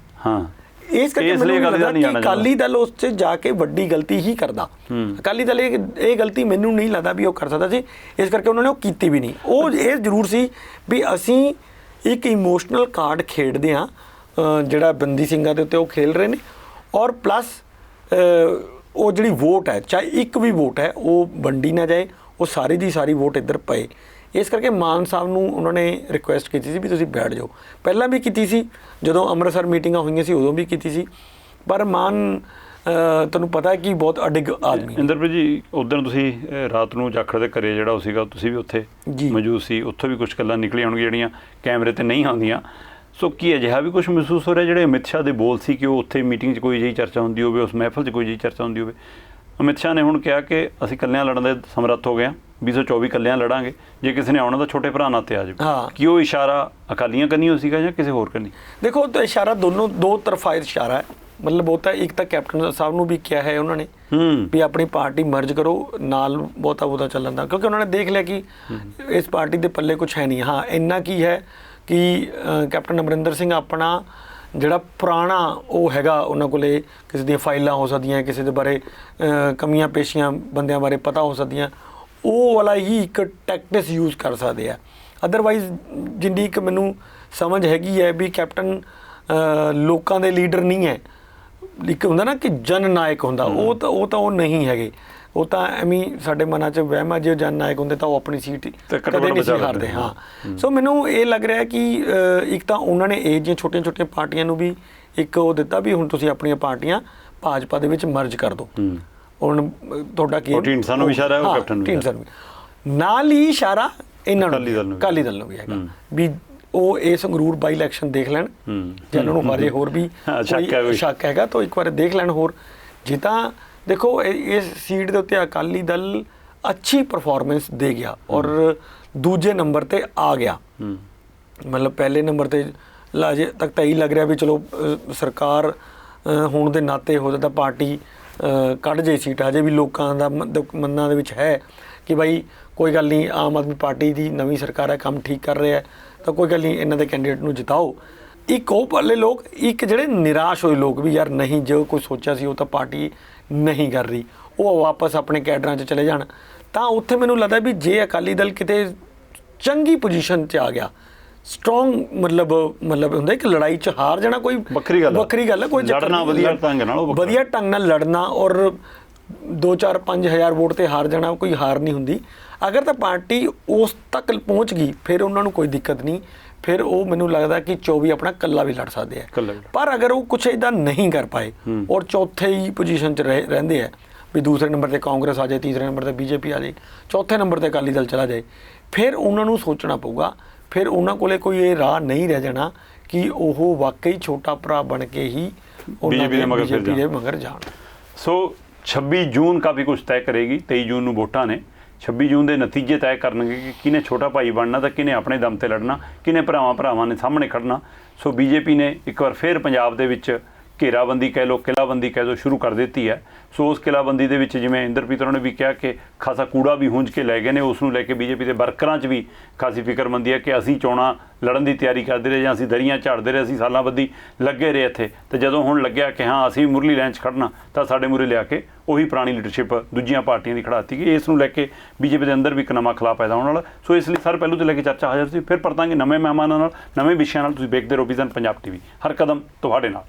ਹਾਂ, ਇਸ ਕਰਕੇ ਮੈਨੂੰ ਲੱਗਦਾ ਕਿ ਅਕਾਲੀ ਦਲ ਉਸ 'ਚ ਜਾ ਕੇ ਵੱਡੀ ਗਲਤੀ ਹੀ ਕਰਦਾ। ਅਕਾਲੀ ਦਲ ਇਹ ਗਲਤੀ ਮੈਨੂੰ ਨਹੀਂ ਲੱਗਦਾ ਵੀ ਉਹ ਕਰ ਸਕਦਾ ਸੀ, ਇਸ ਕਰਕੇ ਉਹਨਾਂ ਨੇ ਉਹ ਕੀਤੀ ਵੀ ਨਹੀਂ। ਉਹ ਇਹ ਜ਼ਰੂਰ ਸੀ ਵੀ ਅਸੀਂ ਇੱਕ ਇਮੋਸ਼ਨਲ ਕਾਰਡ ਖੇਡਦੇ ਹਾਂ ਜਿਹੜਾ ਬੰਦੀ ਸਿੰਘਾਂ ਦੇ ਉੱਤੇ ਉਹ ਖੇਲ ਰਹੇ ਨੇ, ਔਰ ਪਲੱਸ ਉਹ ਜਿਹੜੀ ਵੋਟ ਹੈ, ਚਾਹੇ ਇੱਕ ਵੀ ਵੋਟ ਹੈ ਉਹ ਵੰਡੀ ਨਾ ਜਾਏ, ਉਹ ਸਾਰੀ ਦੀ ਸਾਰੀ ਵੋਟ ਇੱਧਰ ਪਏ। ਇਸ ਕਰਕੇ ਮਾਨ ਸਾਹਿਬ ਨੂੰ ਉਹਨਾਂ ਨੇ ਰਿਕੁਐਸਟ ਕੀਤੀ ਸੀ ਵੀ ਤੁਸੀਂ ਬੈਠ ਜਾਓ। ਪਹਿਲਾਂ ਵੀ ਕੀਤੀ ਸੀ, ਜਦੋਂ ਅੰਮ੍ਰਿਤਸਰ ਮੀਟਿੰਗਾਂ ਹੋਈਆਂ ਸੀ ਉਦੋਂ ਵੀ ਕੀਤੀ ਸੀ, ਪਰ ਮਾਨ ਤੁਹਾਨੂੰ ਪਤਾ ਹੈ ਕਿ ਬਹੁਤ ਅਡਿੱਗ ਆਦਮੀ। ਇੰਦਰਪ੍ਰੀਤ ਜੀ, ਉਦੋਂ ਤੁਸੀਂ ਰਾਤ ਨੂੰ ਜਾਖੜ ਦੇ ਘਰੇ ਜਿਹੜਾ ਉਹ ਸੀਗਾ, ਤੁਸੀਂ ਵੀ ਉੱਥੇ ਮੌਜੂਦ ਸੀ, ਉੱਥੋਂ ਵੀ ਕੁਝ ਗੱਲਾਂ ਨਿਕਲੀਆਂ ਹੋਣਗੀਆਂ ਜਿਹੜੀਆਂ ਕੈਮਰੇ ਤੇ ਨਹੀਂ ਆਉਂਦੀਆਂ। ਸੋ ਕੀ ਅਜਿਹਾ ਵੀ ਕੁਝ ਮਹਿਸੂਸ ਹੋ ਰਿਹਾ ਜਿਹੜੇ ਅਮਿਤ ਸ਼ਾਹ ਦੇ ਬੋਲ ਸੀ ਕਿ ਉਹ ਉੱਥੇ ਮੀਟਿੰਗ 'ਚ ਕੋਈ ਅਜਿਹੀ ਚਰਚਾ ਹੁੰਦੀ ਹੋਵੇ, ਉਸ ਮਹਿਫਲ 'ਚ ਕੋਈ ਅਜਿਹੀ ਚਰਚਾ ਹੁੰਦੀ ਹੋਵੇ? ਅਮਿਤ ਸ਼ਾਹ ਨੇ ਹੁਣ ਕਿਹਾ ਕਿ ਅਸੀਂ ਇਕੱਲਿਆਂ ਲੜਨ ਦੇ ਸਮਰੱਥ ਹੋ ਗਏ ਹਾਂ, 2024 ਇਕੱਲਿਆਂ ਲੜਾਂਗੇ, ਜੇ ਕਿਸੇ ਨੇ ਆਉਣਾ ਤਾਂ ਛੋਟੇ ਭਰਾ ਨਾਲ ਤੇ ਆ ਜਾਵੇ। ਕੀ ਉਹ ਇਸ਼ਾਰਾ ਅਕਾਲੀਆਂ ਕਰਨੀ ਹੋ ਸੀਗਾ ਜਾਂ ਕਿਸੇ ਹੋਰ ਕਰਨੀ? ਦੇਖੋ, ਤਾਂ ਇਸ਼ਾਰਾ ਦੋ ਤਰਫਾ ਇਸ਼ਾਰਾ ਹੈ। ਮਤਲਬ ਉਹ ਤਾਂ ਇੱਕ ਤਾਂ ਕੈਪਟਨ ਸਾਹਿਬ ਨੂੰ ਵੀ ਕਿਹਾ ਹੈ ਉਹਨਾਂ ਨੇ ਵੀ ਆਪਣੀ ਪਾਰਟੀ ਮਰਜ ਕਰੋ, ਨਾਲ ਬਹੁਤਾ ਚੱਲਣ ਦਾ, ਕਿਉਂਕਿ ਉਹਨਾਂ ਨੇ ਦੇਖ ਲਿਆ ਕਿ ਇਸ ਪਾਰਟੀ ਦੇ ਪੱਲੇ ਕੁਝ ਹੈ ਨਹੀਂ। ਹਾਂ, ਇੰਨਾ ਕੀ ਹੈ ਕਿ ਕੈਪਟਨ ਅਮਰਿੰਦਰ ਸਿੰਘ ਆਪਣਾ ਜਿਹੜਾ ਪੁਰਾਣਾ ਉਹ ਹੈਗਾ, ਉਹਨਾਂ ਕੋਲੇ ਕਿਸੇ ਦੀਆਂ ਫਾਈਲਾਂ ਹੋ ਸਕਦੀਆਂ, ਕਿਸੇ ਦੇ ਬਾਰੇ ਕਮੀਆਂ ਪੇਸ਼ੀਆਂ ਬੰਦਿਆਂ ਬਾਰੇ ਪਤਾ ਹੋ ਸਕਦੀਆਂ, ਉਹ ਵਾਲਾ ਹੀ ਇੱਕ ਟੈਕਟਿਕਸ ਯੂਜ਼ ਕਰ ਸਕਦੇ ਆ। ਅਦਰਵਾਈਜ਼ ਜਿੰਨੀ ਇੱਕ ਮੈਨੂੰ ਸਮਝ ਹੈਗੀ ਹੈ ਵੀ ਕੈਪਟਨ ਲੋਕਾਂ ਦੇ ਲੀਡਰ ਨਹੀਂ ਹੈ। ਇੱਕ ਹੁੰਦਾ ਨਾ ਕਿ ਜਨ ਨਾਇਕ ਹੁੰਦਾ, ਉਹ ਤਾਂ ਨਹੀਂ ਹੈਗੇ। ਉਹ ਤਾਂ ਐਵੇਂ ਸਾਡੇ ਮਨਾਂ 'ਚ ਵਹਿਮ ਹੈ, ਜੇ ਜਨ ਨਾਇਕ ਹੁੰਦੇ ਤਾਂ ਉਹ ਆਪਣੀ ਸੀਟ ਕਦੇ ਨਹੀਂ ਸੀ ਹਾਰਦੇ। ਹਾਂ, ਸੋ ਮੈਨੂੰ ਇਹ ਲੱਗ ਰਿਹਾ ਕਿ ਇੱਕ ਤਾਂ ਉਹਨਾਂ ਨੇ ਇਹ ਜਿਹੀਆਂ ਛੋਟੀਆਂ ਪਾਰਟੀਆਂ ਨੂੰ ਵੀ ਇੱਕ ਉਹ ਦਿੱਤਾ ਵੀ ਹੁਣ ਤੁਸੀਂ ਆਪਣੀਆਂ ਪਾਰਟੀਆਂ ਭਾਜਪਾ ਦੇ ਵਿੱਚ ਮਰਜ ਕਰ ਦਿਓ। ਹੁਣ ਤੁਹਾਡਾ ਕੀ ਢੀਂਡਸਾ ਨੂੰ ਇਸ਼ਾਰਾ ਹੈ, ਉਹ ਕੈਪਟਨ ਨੂੰ ਢੀਂਡਸਾ ਨੂੰ ਨਾਲ ਹੀ ਇਸ਼ਾਰਾ ਇਹਨਾਂ ਨੂੰ ਅਕਾਲੀ ਦਲ ਨੂੰ ਵੀ ਹੈਗਾ ਵੀ ਉਹ ਇਹ ਸੰਗਰੂਰ ਬਾਈ ਇਲੈਕਸ਼ਨ ਦੇਖ ਲੈਣ, ਜੇ ਉਹਨਾਂ ਨੂੰ ਬਾਰੇ ਹੋਰ ਵੀ ਸ਼ੱਕ ਹੈਗਾ ਤਾਂ ਇੱਕ ਵਾਰ ਦੇਖ ਲੈਣ ਹੋਰ। ਜੇ ਤਾਂ ਦੇਖੋ ਇਸ ਸੀਟ ਦੇ ਉੱਤੇ ਅਕਾਲੀ ਦਲ ਅੱਛੀ ਪਰਫਾਰਮੈਂਸ ਦੇ ਗਿਆ ਔਰ ਦੂਜੇ ਨੰਬਰ ਤੇ ਆ ਗਿਆ, ਮਤਲਬ ਪਹਿਲੇ ਨੰਬਰ ਤੇ ਅਜੇ ਤੱਕ ਤਾਂ ਇਹੀ ਲੱਗ ਰਿਹਾ ਵੀ ਚਲੋ ਸਰਕਾਰ ਹੋਣ ਦੇ ਨਾਤੇ ਹੋ ਜਾਂਦਾ ਪਾਰਟੀ ਕੱਢ ਜੇ ਸੀਟ। ਅਜੇ ਵੀ ਲੋਕਾਂ ਦਾ ਮਨਾਂ ਦੇ ਵਿੱਚ ਹੈ ਕਿ ਬਾਈ ਕੋਈ ਗੱਲ ਨਹੀਂ, ਆਮ ਆਦਮੀ ਪਾਰਟੀ ਦੀ ਨਵੀਂ ਸਰਕਾਰ ਹੈ, ਕੰਮ ਠੀਕ ਕਰ ਰਿਹਾ ਹੈ, ਤਾਂ ਕੋਈ ਗੱਲ ਨਹੀਂ, ਇਹਨਾਂ ਦੇ ਕੈਂਡੀਡੇਟ ਨੂੰ ਜਿਤਾਓ। ਇੱਕ ਉਹ ਵਾਲੇ ਲੋਕ, ਇੱਕ ਜਿਹੜੇ ਨਿਰਾਸ਼ ਹੋਏ ਲੋਕ ਵੀ ਯਾਰ ਨਹੀਂ, ਜੋ ਕੋਈ ਸੋਚਿਆ ਸੀ ਉਹ ਤਾਂ ਪਾਰਟੀ ਨਹੀਂ ਕਰ ਰਹੀ, ਉਹ ਵਾਪਸ ਆਪਣੇ ਕੈਡਰਾਂ 'ਚ ਚਲੇ ਜਾਣ। ਤਾਂ ਉੱਥੇ ਮੈਨੂੰ ਲੱਗਦਾ ਵੀ ਜੇ ਅਕਾਲੀ ਦਲ ਕਿਤੇ ਚੰਗੀ ਪੋਜੀਸ਼ਨ 'ਚ ਆ ਗਿਆ, ਸਟਰੋਂਗ ਮਤਲਬ ਹੁੰਦਾ ਕਿ ਲੜਾਈ 'ਚ ਹਾਰ ਜਾਣਾ ਕੋਈ ਵੱਖਰੀ ਗੱਲ ਹੈ, ਕੋਈ ਲੜਨਾ ਵਧੀਆ ਢੰਗ ਨਾਲ ਲੜਨਾ ਔਰ 2-4-5 ਹਜ਼ਾਰ ਵੋਟ ਤੇ ਹਾਰ ਜਾਣਾ ਕੋਈ ਹਾਰ ਨਹੀਂ ਹੁੰਦੀ। ਅਗਰ ਤਾਂ ਪਾਰਟੀ ਉਸ ਤੱਕ ਪਹੁੰਚ ਗਈ ਫਿਰ ਉਹਨਾਂ ਨੂੰ ਕੋਈ ਦਿੱਕਤ ਨਹੀਂ, ਫਿਰ ਉਹ ਮੈਨੂੰ ਲੱਗਦਾ ਕਿ 24 ਆਪਣਾ ਇਕੱਲਾ ਵੀ ਲੜ ਸਕਦੇ ਆ। ਪਰ ਅਗਰ ਉਹ ਕੁਛ ਇੱਦਾਂ ਨਹੀਂ ਕਰ ਪਾਏ ਔਰ ਚੌਥੇ ਹੀ ਪੋਜੀਸ਼ਨ 'ਚ ਰਹਿੰਦੇ ਆ ਵੀ ਦੂਸਰੇ ਨੰਬਰ ਤੇ ਕਾਂਗਰਸ ਆ ਜਾਏ, ਤੀਸਰੇ ਨੰਬਰ ਤੇ ਬੀਜੇਪੀ ਆ ਜਾਏ, ਚੌਥੇ ਨੰਬਰ ਤੇ ਅਕਾਲੀ ਦਲ ਚਲਾ ਜਾਏ, ਫਿਰ ਉਹਨਾਂ ਨੂੰ ਸੋਚਣਾ ਪਊਗਾ। ਫਿਰ ਉਹਨਾਂ ਕੋਲੇ ਕੋਈ ਇਹ ਰਾਹ ਨਹੀਂ ਰਹਿ ਜਾਣਾ ਕਿ ਉਹ ਵਾਕਈ ਛੋਟਾ ਭਰਾ ਬਣ ਕੇ ਹੀ ਬੀਜੇਪੀ ਦੇ ਮਗਰ ਜਾਣ। ਸੋ 26 ਜੂਨ ਕਾਫੀ ਕੁਝ ਤੈਅ ਕਰੇਗੀ। 23 ਜੂਨ ਨੂੰ ਵੋਟਾਂ ਨੇ, 26 ਜੂਨ ਦੇ ਨਤੀਜੇ ਤੈਅ ਕਰਨਗੇ ਕਿ ਕਿਹਨੇ ਛੋਟਾ ਭਾਈ ਬਣਨਾ ਤਾਂ ਕਿਹਨੇ ਆਪਣੇ ਦਮ ਤੇ ਲੜਨਾ, ਕਿਹਨੇ ਭਰਾਵਾਂ ਨੇ ਸਾਹਮਣੇ ਖੜਨਾ। ਸੋ ਬੀਜੇਪੀ ਨੇ ਇੱਕ ਵਾਰ ਫਿਰ ਪੰਜਾਬ ਦੇ ਵਿੱਚ ਘੇਰਾਬੰਦੀ ਕਹਿ ਲਓ, ਕਿਲਾਬੰਦੀ ਕਹਿ ਲਓ, ਸ਼ੁਰੂ ਕਰ ਦਿੱਤੀ ਹੈ। ਸੋ ਉਸ ਕਿਲਾਬੰਦੀ ਦੇ ਵਿੱਚ ਜਿਵੇਂ ਇੰਦਰਪ੍ਰੀਤ ਹੋਰਾਂ ਨੇ ਵੀ ਕਿਹਾ ਕਿ ਖਾਸਾ ਕੂੜਾ ਵੀ ਹੁੰਝ ਕੇ ਲੈ ਗਏ ਨੇ, ਉਸ ਨੂੰ ਲੈ ਕੇ ਬੀਜੇਪੀ ਦੇ ਵਰਕਰਾਂ 'ਚ ਵੀ ਖਾਸੀ ਫਿਕਰਮੰਦੀ ਹੈ ਕਿ ਅਸੀਂ ਚੋਣਾਂ ਲੜਨ ਦੀ ਤਿਆਰੀ ਕਰਦੇ ਰਹੇ ਜਾਂ ਅਸੀਂ ਦਰੀਆਂ ਝਾੜਦੇ ਰਹੇ, ਅਸੀਂ ਸਾਲਾਂ ਬੱਧੀ ਲੱਗੇ ਰਹੇ ਇੱਥੇ, ਤੇ ਜਦੋਂ ਹੁਣ ਲੱਗਿਆ ਕਿ ਹਾਂ ਅਸੀਂ ਮੁਰਲੀ ਲਾਈਨ 'ਚ ਖੜਨਾ ਤਾਂ ਸਾਡੇ ਮੂਹਰੇ ਲਿਆ ਕੇ ਉਹੀ ਪੁਰਾਣੀ ਲੀਡਰਸ਼ਿਪ ਦੂਜੀਆਂ ਪਾਰਟੀਆਂ ਦੀ ਖੜਾਤੀ ਗਈ। ਇਸ ਨੂੰ ਲੈ ਕੇ ਬੀਜੇਪੀ ਦੇ ਅੰਦਰ ਵੀ ਇੱਕ ਨਵਾਂ ਖਲਾਅ ਪੈਦਾ ਹੋਣ ਵਾਲਾ। ਸੋ ਇਸ ਲਈ ਸਾਰੇ ਪਹਿਲੂ ਤੋਂ ਲੈ ਕੇ ਚਰਚਾ ਹਾਜ਼ਰ ਸੀ। ਫਿਰ ਪਰਤਾਂਗੇ ਨਵੇਂ ਮਹਿਮਾਨਾਂ ਨਾਲ, ਨਵੇਂ ਵਿਸ਼ਿਆਂ ਨਾਲ। ਤੁਸੀਂ ਵੇਖਦੇ ਰਹੋ ਵਿਜ਼ਨ ਪੰਜਾਬ TV, ਹਰ ਕਦਮ ਤੁਹਾਡੇ ਨਾਲ।